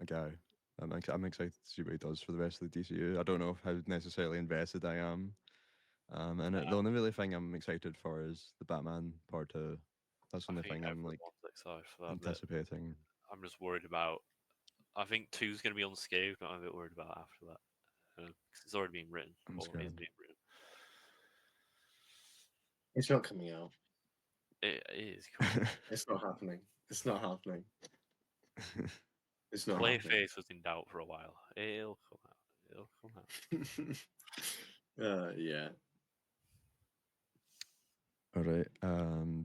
guy. I'm excited to see what he does for the rest of the DCU. I don't know how necessarily invested I am. And the only really thing I'm excited for is the Batman Part 2. That's the I only think thing I'm like everyone's excited for that, but anticipating. I'm just worried about. I think two's going to be unscathed, but I'm a bit worried about after that because it's already been written I'm or is scared. being written. It's not coming out. It is cool. It's not happening. It's not happening. It's not happening. Clayface was in doubt for a while. It'll come out. It'll come out. Yeah. All right.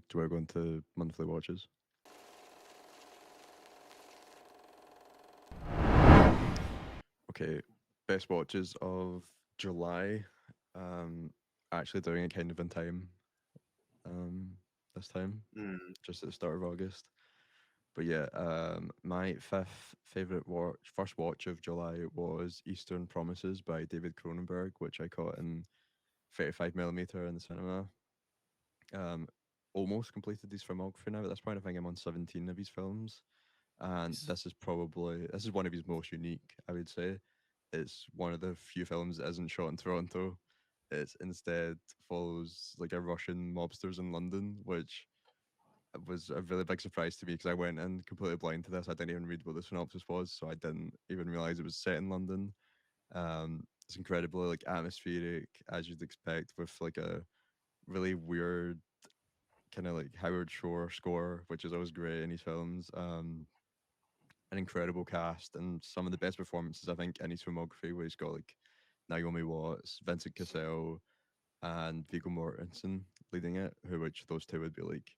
Do I go into monthly watches? Okay. Best watches of July. Actually doing it kind of in time. This time, Mm. just at the start of August. But yeah, my fifth favorite first watch of July was Eastern Promises by David Cronenberg, which I caught in 35mm in the cinema. Um, Almost completed his filmography now. At this point, I think I'm on 17 of his films, and this is one of his most unique. I would say it's one of the few films that isn't shot in Toronto. It's instead follows like a Russian mobsters in London, which was a really big surprise to me because I went in completely blind to this. I didn't even read what the synopsis was, so I didn't even realize it was set in London. It's incredibly like atmospheric, as you'd expect, with like a really weird kind of like Howard Shore score, which is always great in his films. An incredible cast and some of the best performances I think in his filmography, where he's got like Naomi Watts, Vincent Cassel, and Viggo Mortensen leading it, which those two would be like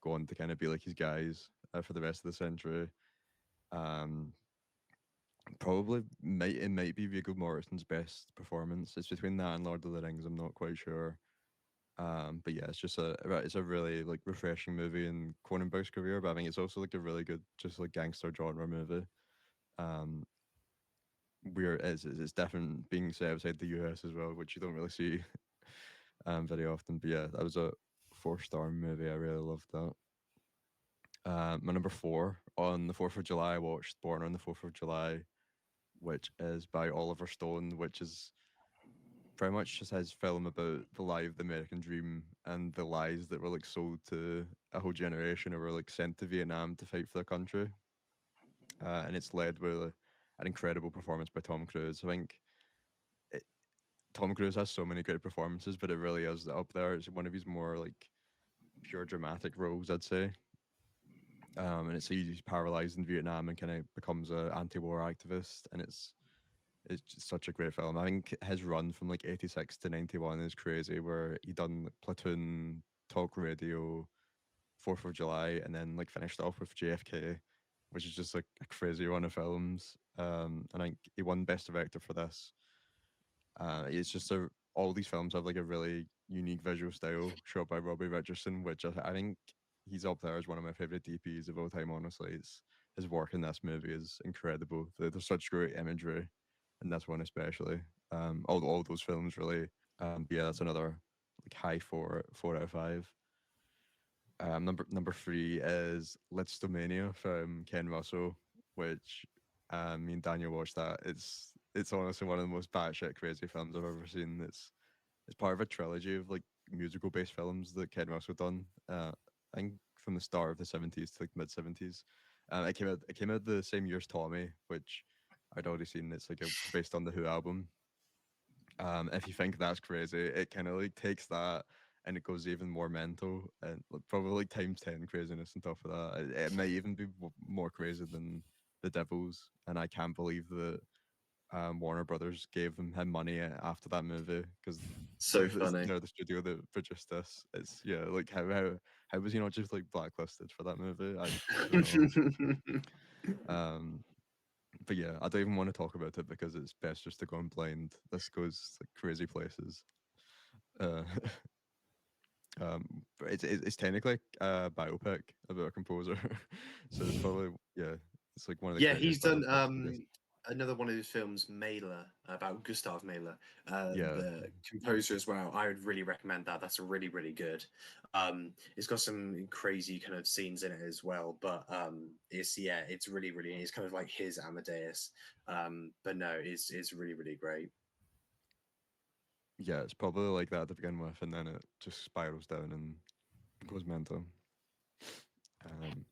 going to kind of be like his guys for the rest of the century. Um, Probably might be Viggo Mortensen's best performance. It's between that and Lord of the Rings. I'm not quite sure. But yeah, it's a really like refreshing movie in Cronenberg's career. But I think it's also like a really good just like gangster genre movie. Um, where it's different being set outside the US as well, which you don't really see very often. But yeah, that was a 4-star movie. I really loved that. My number four on the 4th of July, I watched Born on the 4th of July, which is by Oliver Stone, which is pretty much just his film about the lie of the American dream and the lies that were like sold to a whole generation who were like sent to Vietnam to fight for their country. And it's led with an incredible performance by Tom Cruise. I think it, Tom Cruise has so many great performances, but it really is up there. It's one of his more like pure dramatic roles, I'd say. And it's he's paralyzed in Vietnam and kind of becomes a anti-war activist, and it's just such a great film. I think his run from like 86 to 91 is crazy, where he done like, Platoon, Talk Radio, 4th of July, and then like finished off with JFK, which is just like a crazy run of films. And I think he won Best Director for this. It's just all these films have like a really unique visual style shot by Robbie Richardson, which I think he's up there as one of my favorite DPs of all time. Honestly, his work in this movie is incredible. There's such great imagery, and this one especially. All those films really. But yeah, that's another like high four out of five. Number three is Lidstomania from Ken Russell, which me and Daniel watched that. It's honestly one of the most batshit crazy films I've ever seen. It's part of a trilogy of like musical based films that Ken Russell done. I think from the start of the 70s to like mid 70s. It came out the same year as Tommy, which I'd already seen. It's like based on the Who album. If you think that's crazy, it kind of like takes that and it goes even more mental and like, probably like times 10 craziness on top of that. It might even be more crazy than The Devils, and I can't believe that Warner Brothers gave him money after that movie because So funny. they're the studio that produced this. It's yeah, like how was he not just like blacklisted for that movie? I don't know. But yeah, I don't even want to talk about it because it's best just to go in blind. This goes like crazy places. Uh, but it's technically a biopic about a composer, so it's probably it's like one of the Yeah, he's craziest done biopics. another one of his films, Mahler, about Gustav Mahler, Yeah, the composer as well. I would really recommend that. That's really, really good. It's got some crazy kind of scenes in it as well, but it's really, really. It's kind of like his Amadeus. But no, it's really, really great. yeah, it's probably like that to begin with, and then it just spirals down and goes mental. Um,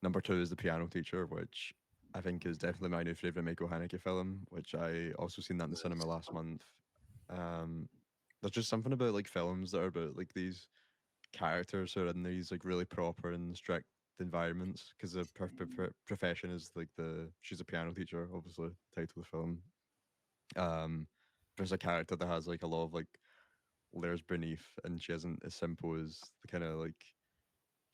Number two is The Piano Teacher, which I think is definitely my new favorite Michael Haneke film, which I also seen that in the cinema last month. Um, there's just something about like films that are about like these characters who are in these like really proper and strict environments because the profession is like she's a piano teacher, obviously title of the film. There's a character that has like a lot of like layers beneath, and she isn't as simple as the kind of like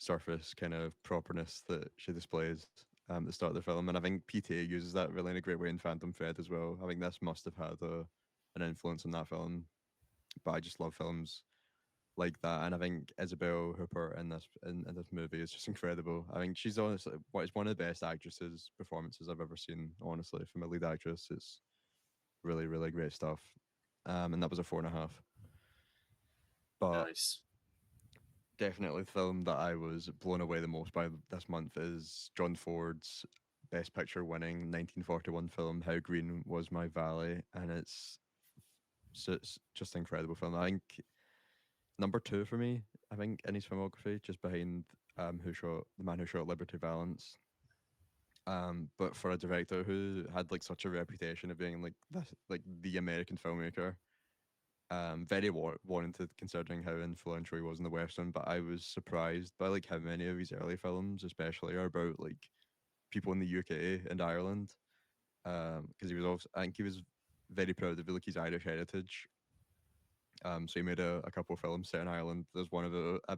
surface kind of properness that she displays at the start of the film. And I think PTA uses that really in a great way in Phantom Thread as well. I think this must have had an influence on that film. But I just love films like that, and I think Isabel Hooper in this movie is just incredible. I think she's honestly it's one of the best actresses performances I've ever seen. Honestly, from a lead actress, it's really really great stuff. And that was a 4.5. But Nice. definitely the film that I was blown away the most by this month is John Ford's Best Picture winning 1941 film How Green Was My Valley, and it's just an incredible film. I think number two for me, I think, in his filmography, just behind the man who shot Liberty Valance. But for a director who had like such a reputation of being like the American filmmaker, very warranted considering how influential he was in the Western. But I was surprised by like how many of his early films, especially, are about like people in the UK and Ireland. Because he was also, I think he was very proud of like his Irish heritage. So he made a couple of films set in Ireland. There's one of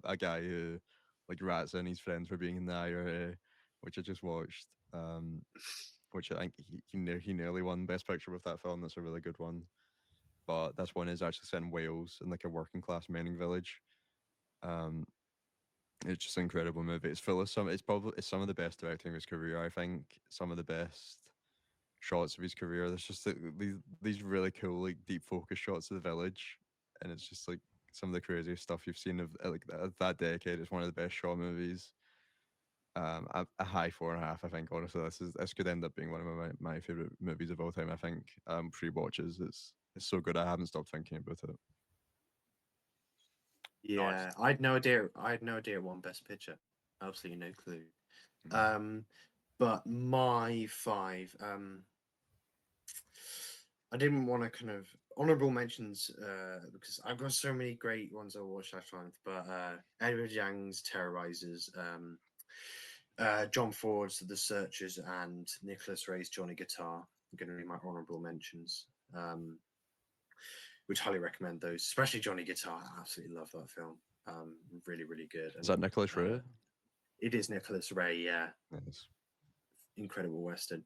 a guy who like rats in his friends for being in the IRA, which I just watched. Which I think he nearly won Best Picture with that film. That's a really good one. But this one is actually set in Wales in like a working class mining village. Um, it's just an incredible movie. It's full of it's some of the best directing of his career. I think some of the best shots of his career. There's just these really cool like deep focus shots of the village, and it's just like some of the craziest stuff you've seen of like that decade. It's one of the best Shaw movies. A high 4.5. I think honestly, this could end up being one of my favorite movies of all time. I think pre-watches it's so good. I haven't stopped thinking about it. Yeah, I had no idea. I had no idea it won Best Picture. Absolutely no clue. But my five, I didn't want to kind of honorable mentions because I've got so many great ones I watched last month. But Edward Yang's Terrorizers, John Ford's The Searchers, and Nicholas Ray's Johnny Guitar are going to be my honorable mentions. Would highly recommend those, especially Johnny Guitar. I absolutely love that film. Really, really good. Is that Nicholas Ray? It is Nicholas Ray, yeah. Nice. Incredible Western.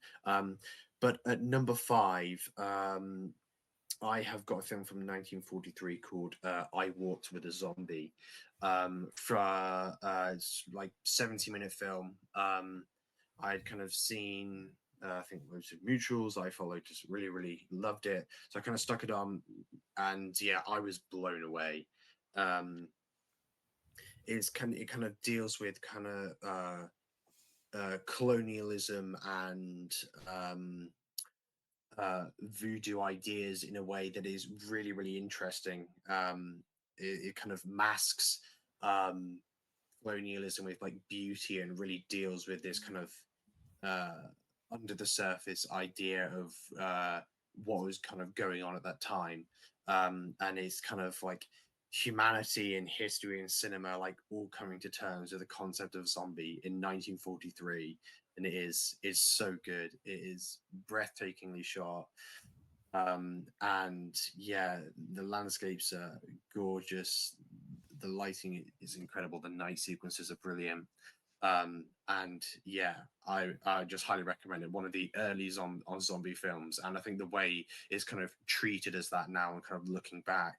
But at number five, I have got a film from 1943 called I Walked with a Zombie. It's like 70-minute film. I'd kind of seen I think loads of mutuals I followed, just really, really loved it. So I kind of stuck it on, and yeah, I was blown away. It kind of deals with kind of colonialism and voodoo ideas in a way that is really, really interesting. it kind of masks colonialism with like beauty and really deals with this kind of under the surface idea of what was kind of going on at that time, and it's kind of like humanity and history and cinema like all coming to terms with the concept of zombie in 1943, and it is so good. It is breathtakingly shot, and yeah, the landscapes are gorgeous, the lighting is incredible, the night sequences are brilliant, and yeah, I just highly recommend it. One of the early zombie films, and I think the way it's kind of treated as that now, and kind of looking back,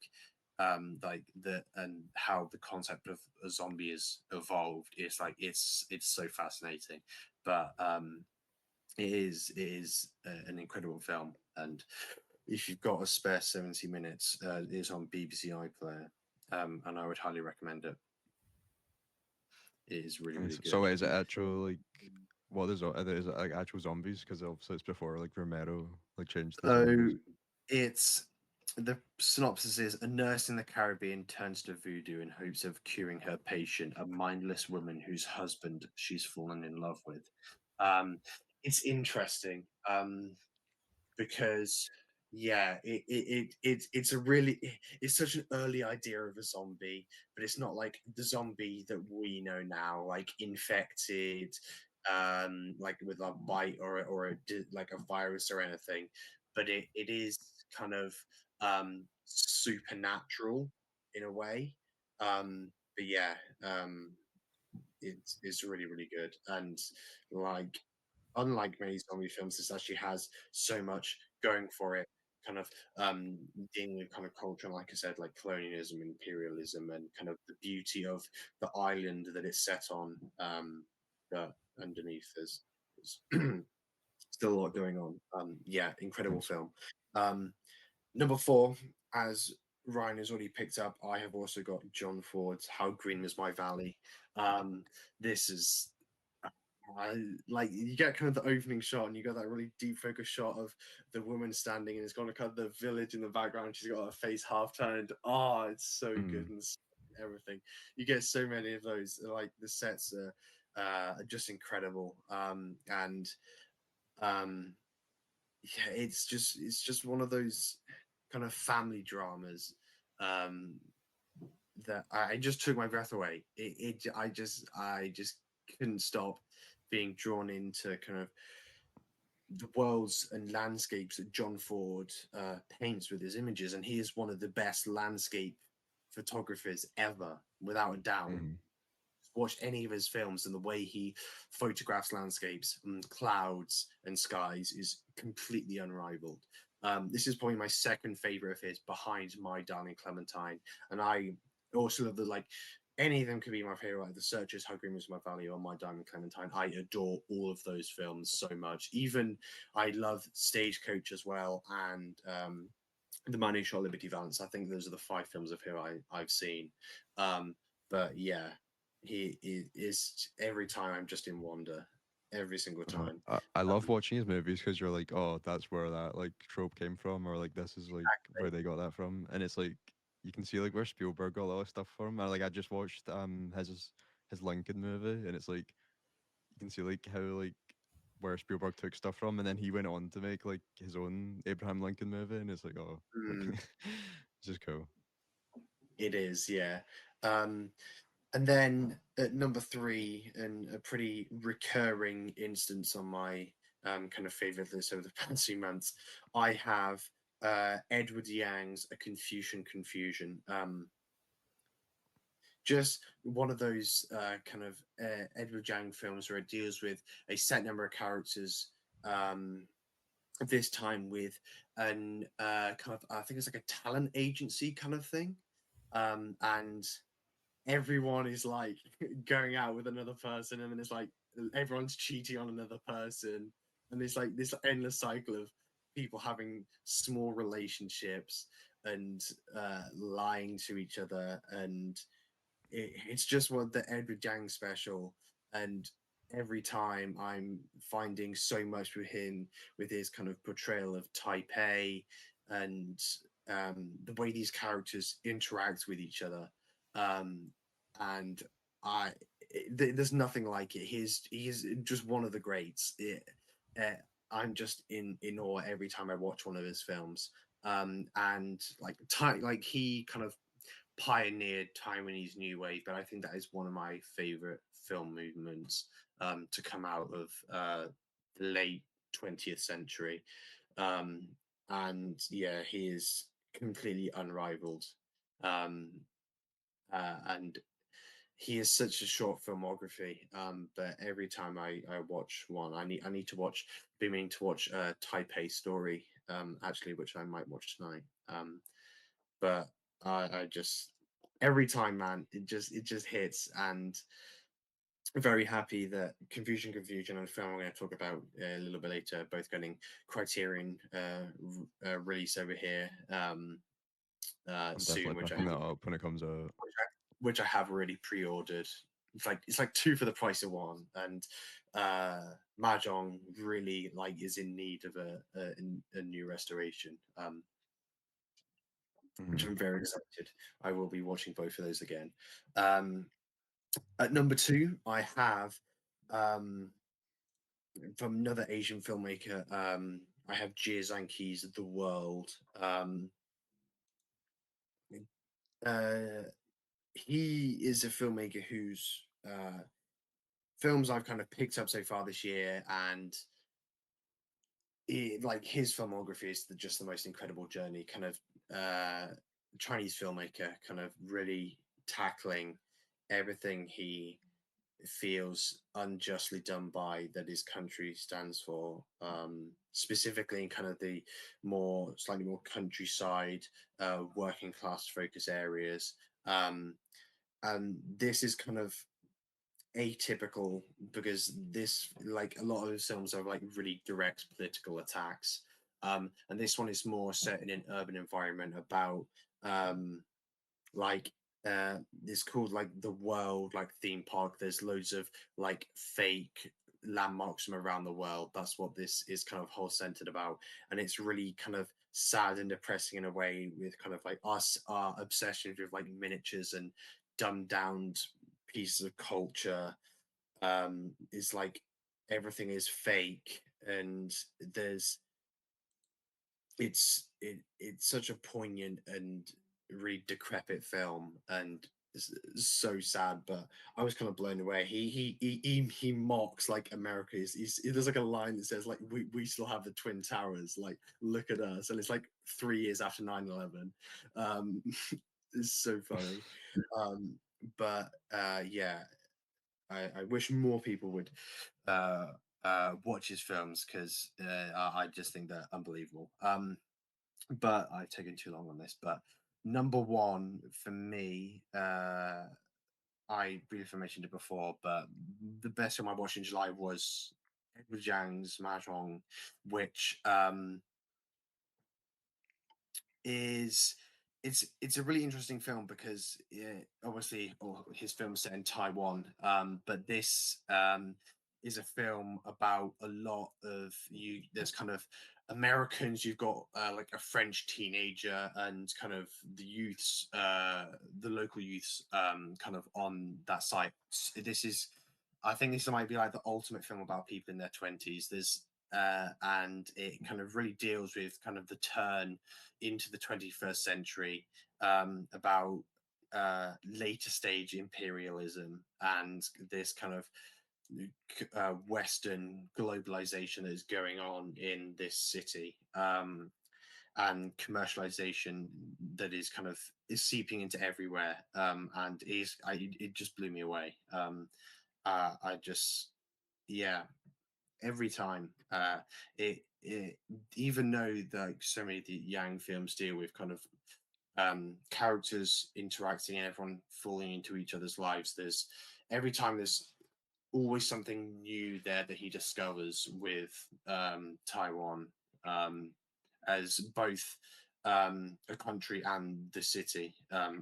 like the and how the concept of a zombie is evolved, it's like it's so fascinating. But it is an incredible film, and if you've got a spare 70 minutes, it is on BBC iPlayer, and I would highly recommend it. It is really really good. So is it actual like what is is it like actual zombies? Because obviously it's before like Romero like changed the So zombies. it's the synopsis is a nurse in the Caribbean turns to voodoo in hopes of curing her patient, a mindless woman whose husband she's fallen in love with. Um, it's interesting. Because yeah, it's a really it's such an early idea of a zombie, but it's not like the zombie that we know now, like infected, like with a bite or like a virus or anything. But it is kind of supernatural in a way. But yeah, it's really really good, and like unlike many zombie films, this actually has so much going for it. Kind of dealing with kind of culture, and like I said, like colonialism, imperialism, and kind of the beauty of the island that it's set on. But underneath, there's still a lot going on. Yeah, incredible Nice. film. Number four, as Ryan has already picked up, I have also got John Ford's "How Green Was My Valley." This is like you get kind of the opening shot, and you got that really deep focus shot of the woman standing, and it's got kind of the village in the background. She's got her face half turned. Oh, it's so good, Mm. and everything. You get so many of those. Like the sets are just incredible, and um, yeah, it's just one of those kind of family dramas um, that I just took my breath away. I just couldn't stop being drawn into kind of the worlds and landscapes that John Ford paints with his images, and he is one of the best landscape photographers ever, without a doubt. Mm. Watch any of his films, and the way he photographs landscapes and clouds and skies is completely unrivaled. This is probably my second favorite of his, behind My Darling Clementine, and I also love the like any of them could be my favorite. Like The Searchers, How Green Was My Valley, or My Diamond Clementine. I adore all of those films so much. Even I love Stagecoach as well, and The Man Who Shot Liberty Valance. I think those are the five films of him I've seen. But yeah, he is every time I'm just in wonder, every single time. I love Um, watching his movies because you're like, oh, that's where that like trope came from, or like this is like where they got that from, and it's like you can see like where Spielberg got a lot of stuff from. And like I just watched his Lincoln movie, and it's like you can see like how like where Spielberg took stuff from, and then he went on to make like his own Abraham Lincoln movie, and it's like oh, like mm, it's just cool. it is, yeah. Um, And then at number three, and a pretty recurring instance on my kind of favorite list over the past few months, I have Edward Yang's A Confucian Confusion. Just one of those kind of Edward Yang films where it deals with a set number of characters. This time with an kind of, I think it's like a talent agency kind of thing, and everyone is like going out with another person, and then it's like everyone's cheating on another person, and it's like this endless cycle of people having small relationships and lying to each other, and it's just what the Edward Yang special. And every time I'm finding so much with him, with his kind of portrayal of Taipei, and the way these characters interact with each other, and I there's nothing like it. He's just one of the greats. I'm just in awe every time I watch one of his films. And like he kind of pioneered Taiwanese New Wave, but I think that is one of my favorite film movements to come out of the late 20th century. Um, and yeah, he is completely unrivaled. Um, and he has such a short filmography. But every time I watch one, I need to watch. Be meaning to watch Taipei Story, actually, which I might watch tonight. But I just every time, man, it just hits, and very happy that Confusion and a film I'm going to talk about a little bit later, both getting Criterion release over here I'm soon, definitely picking that up when it comes out. which I have already pre-ordered. It's like two for the price of one, and Mahjong really like is in need of a new restoration, which Mhm. I'm very excited. I will be watching both of those again. Um, at number two, I have um, from another Asian filmmaker. I have Jia Zhangqi's The World. Uh, he is a filmmaker whose films I've kind of picked up so far this year, and like his filmography is just the most incredible journey. Kind of Chinese filmmaker, kind of really tackling everything he feels unjustly done by that his country stands for, specifically in kind of the slightly more countryside, working class focus areas. And this is kind of atypical because this, like a lot of his films, are like really direct political attacks. And this one is more set in an urban environment about like it's called like the world like theme park. There's loads of like fake landmarks from around the world. That's what this is kind of whole centered about, and it's really kind of sad and depressing in a way, with kind of like our obsessions with like miniatures and dumbed down pieces of culture. Is like everything is fake, and there's it's such a poignant and really decrepit film, and it's so sad. But I was kind of blown away. He mocks like America. There's like a line that says like we still have the twin towers, like look at us, and it's like 3 years after 9/11. um it's so funny. But yeah, I wish more people would uh watch his films, because I just think they're unbelievable. But I've taken too long on this. But number one for me, I briefly mentioned it before, but the best film I watched in July was Edward Zhang's Mahjong, which is it's a really interesting film because obviously his film's set in Taiwan, but this is a film about a lot of you. There's kind of Americans. You've got like a French teenager and kind of the local youths, kind of on that site. This is, I think this might be like the ultimate film about people in their 20s. And it kind of really deals with kind of the turn into the 21st century, about later stage imperialism and this kind of Western globalization that is going on in this city, and commercialization that is seeping into everywhere, and it just blew me away. I just, yeah, every time. It even though like so many of the Yang films deal with kind of characters interacting and everyone falling into each other's lives, every time there's always something new there that he discovers with Taiwan, um, as both a country and the city,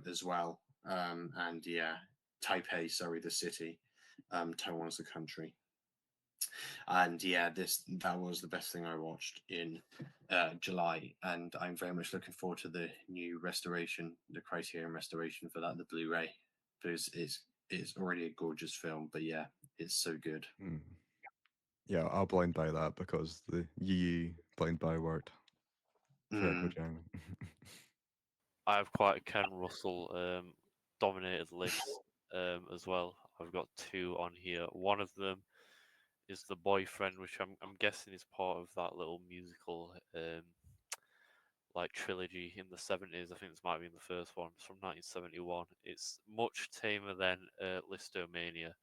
as well. And yeah, Taipei, sorry, the city, Taiwan is the country. And yeah, that was the best thing I watched in July, and I'm very much looking forward to the new restoration, the Criterion restoration for that, the Blu-ray, because it's already a gorgeous film, but yeah, it's so good. Mm. Yeah, I'll blind buy that because the Yi blind buy worked for Mm. Bojang. I have quite a Ken Russell dominated list as well. I've got two on here. One of them is The Boyfriend, which I'm guessing is part of that little musical like trilogy in the 70s. I think this might be in the first one. It's from 1971. It's much tamer than Listomania.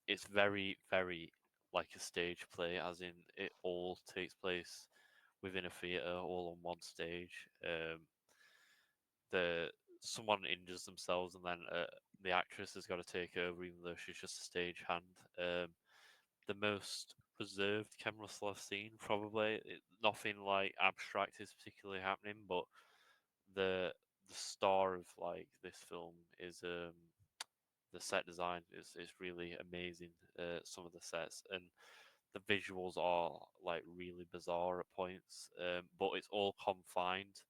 It's very, very like a stage play, as in it all takes place within a theatre, all on one stage. The someone injures themselves, and then the actress has got to take over, even though she's just a stagehand. The most reserved Ken Russell I've seen, probably. Nothing like abstract is particularly happening, but the the star of like this film is the set design is really amazing. Some of the sets and the visuals are like really bizarre at points, but it's all confined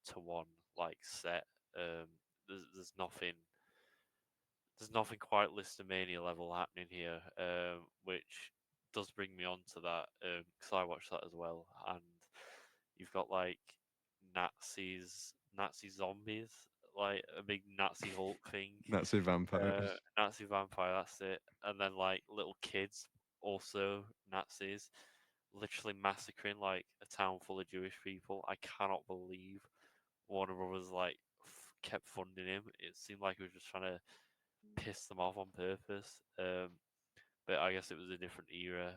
to one like set. Um, there's nothing quite Listomania level happening here, which does bring me on to that because I watched that as well, and you've got like Nazi zombies, like a big Nazi Hulk thing, Nazi vampires. Nazi vampire, that's it, and then like little kids, also Nazis, literally massacring like a town full of Jewish people. I cannot believe Warner Brothers like kept funding him. It seemed like he was just trying to piss them off on purpose. But I guess it was a different era.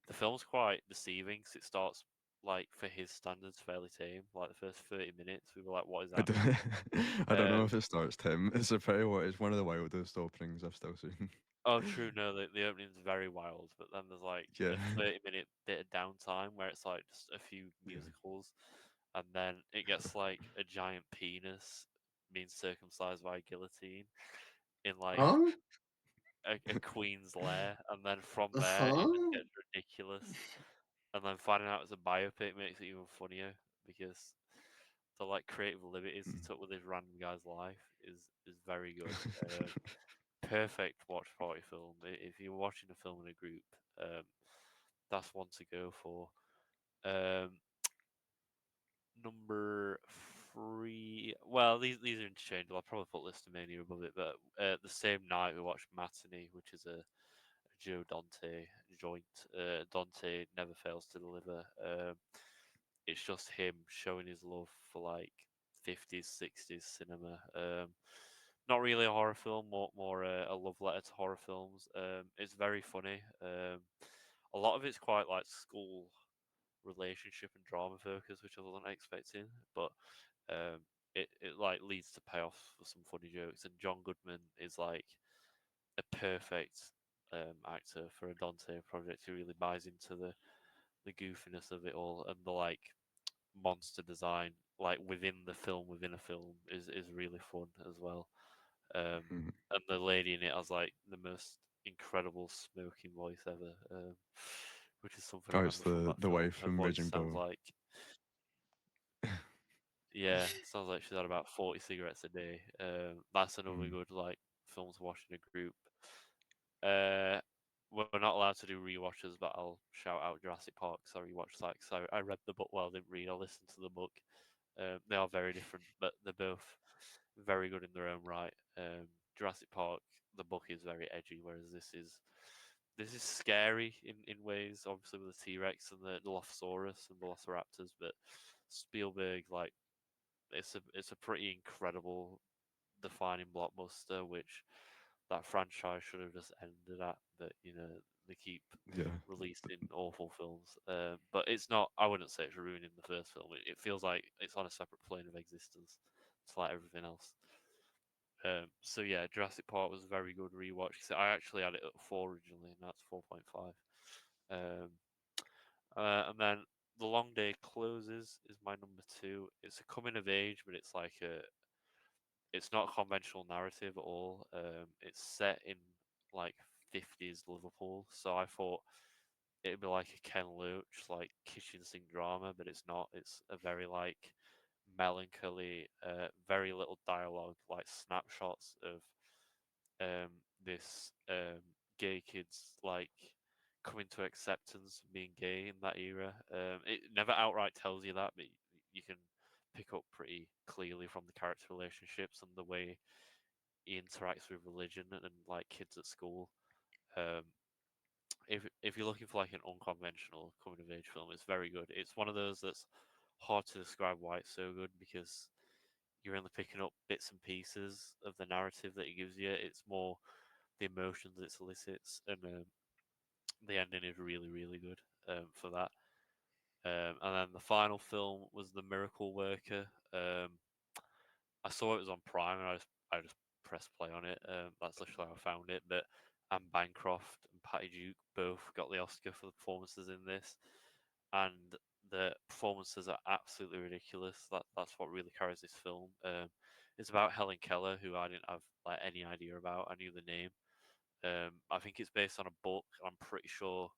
The film's quite deceiving because it starts like for his standards fairly tame. Like the first 30 minutes, we were like, "What is I don't, happening?" I don't know Um, if it starts Tim. It's a pretty it's one of the wildest openings I've still seen. oh, true. No, the opening's very wild, but then there's like Yeah. a 30-minute bit of downtime where it's like just a few Yeah. musicals, and then it gets like a giant penis being circumcised by a guillotine in like Huh? a queen's lair, and then from there it just Huh? gets ridiculous. And then finding out it's a biopic makes it even funnier because the like creative liberties he Mm. took with this random guy's life is very good. Perfect watch party film. If you're watching a film in a group, um, that's one to go for. Um, number three. Well, these are interchangeable. I'll probably put Listomania above it, but the same night we watched Matinee, which is a Joe Dante joint. Dante never fails to deliver. It's just him showing his love for like 50s, 60s cinema. Not really a horror film, more a love letter to horror films. It's very funny. A lot of it's quite like school relationship and drama focus, which I wasn't expecting, but it like leads to payoff for some funny jokes. And John Goodman is like a perfect actor for a Dante project. He really buys into the goofiness of it all, and the like monster design, like within a film, is really fun as well. Mhm. And the lady in it has like the most incredible smoking voice ever, which is something I Oh, it's remember from that the film. wife Her from voice Raging sounds Bull. like yeah, sounds like she's had about 40 cigarettes a day. That's another Mm. good like film to watch in a group. Uh, we're not allowed to do rewatches, but I'll shout out Jurassic Park because I rewatched that because I read the book. Well, I didn't read. I listened to the book. They are very different, but they're both very good in their own right. Jurassic Park, the book is very edgy, whereas this is scary in ways. Obviously, with the T Rex and the Dilophosaurus and Velociraptors, but Spielberg, like, it's a pretty incredible defining blockbuster, which that franchise should have just ended at. But they keep Yeah. releasing awful films. But it's not. I wouldn't say it's ruining the first film. It feels like it's on a separate plane of existence. It's like everything else. So yeah, Jurassic Park was a very good rewatch. 'Cause I actually had it at 4 originally, and that's 4.5. Um, and then The Long Day Closes is my number two. It's a coming of age, but it's not a conventional narrative at all. It's set in like 50s Liverpool. So I thought it'd be like a Ken Loach, like kitchen sink drama, but it's not. It's a very like melancholy, very little dialogue, like snapshots of this gay kids like coming to acceptance of being gay in that era. It never outright tells you that, but you can pick up pretty clearly from the character relationships and the way he interacts with religion and like kids at school. Um, if you're looking for like an unconventional coming of age film, it's very good. It's one of those that's hard to describe why it's so good because you're only picking up bits and pieces of the narrative that it gives you. It's more the emotions it solicits, and the ending is really, really good for that. And then the final film was The Miracle Worker. I saw it was on Prime, and I just pressed play on it. That's literally how I found it. But Anne Bancroft and Patty Duke both got the Oscar for the performances in this, and the performances are absolutely ridiculous. That's what really carries this film. It's about Helen Keller, who I didn't have like any idea about. I knew the name. I think it's based on a book. I'm pretty sure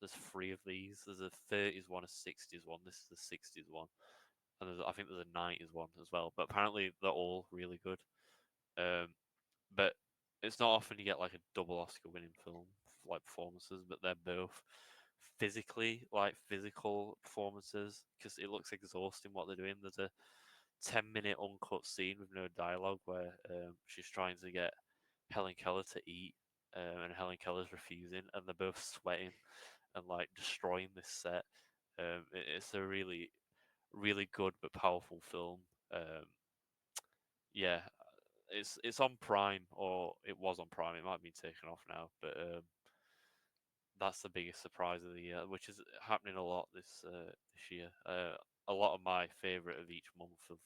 there's three of these. There's a 30s one, a 60s one. This is the 60s one, and I think there's a 90s one as well. But apparently they're all really good. But it's not often you get like a double Oscar-winning film like performances, but they're both physically like physical performances because it looks exhausting what they're doing. There's a 10-minute uncut scene with no dialogue where she's trying to get Helen Keller to eat, and Helen Keller's refusing, and they're both sweating and like destroying this set. It's a really, really good but powerful film. Yeah, it's on Prime, or it was on Prime. It might have been taken off now, but that's the biggest surprise of the year, which is happening a lot this year. A lot of my favorite of each month of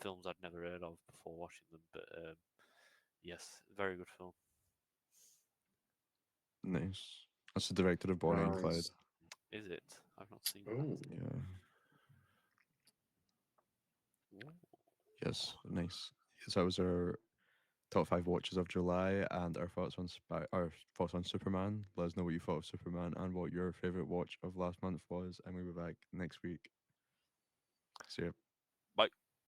films I'd never heard of before watching them, but yes, very good film. Nice. That's the director of Bonnie and Clyde. Nice. Is it? I've not seen Ooh. Yeah. that. Ooh. Yes. Nice. So that was our top 5 watches of July and our thoughts on Superman. Let us know what you thought of Superman and what your favorite watch of last month was, and we'll be back next week. See ya.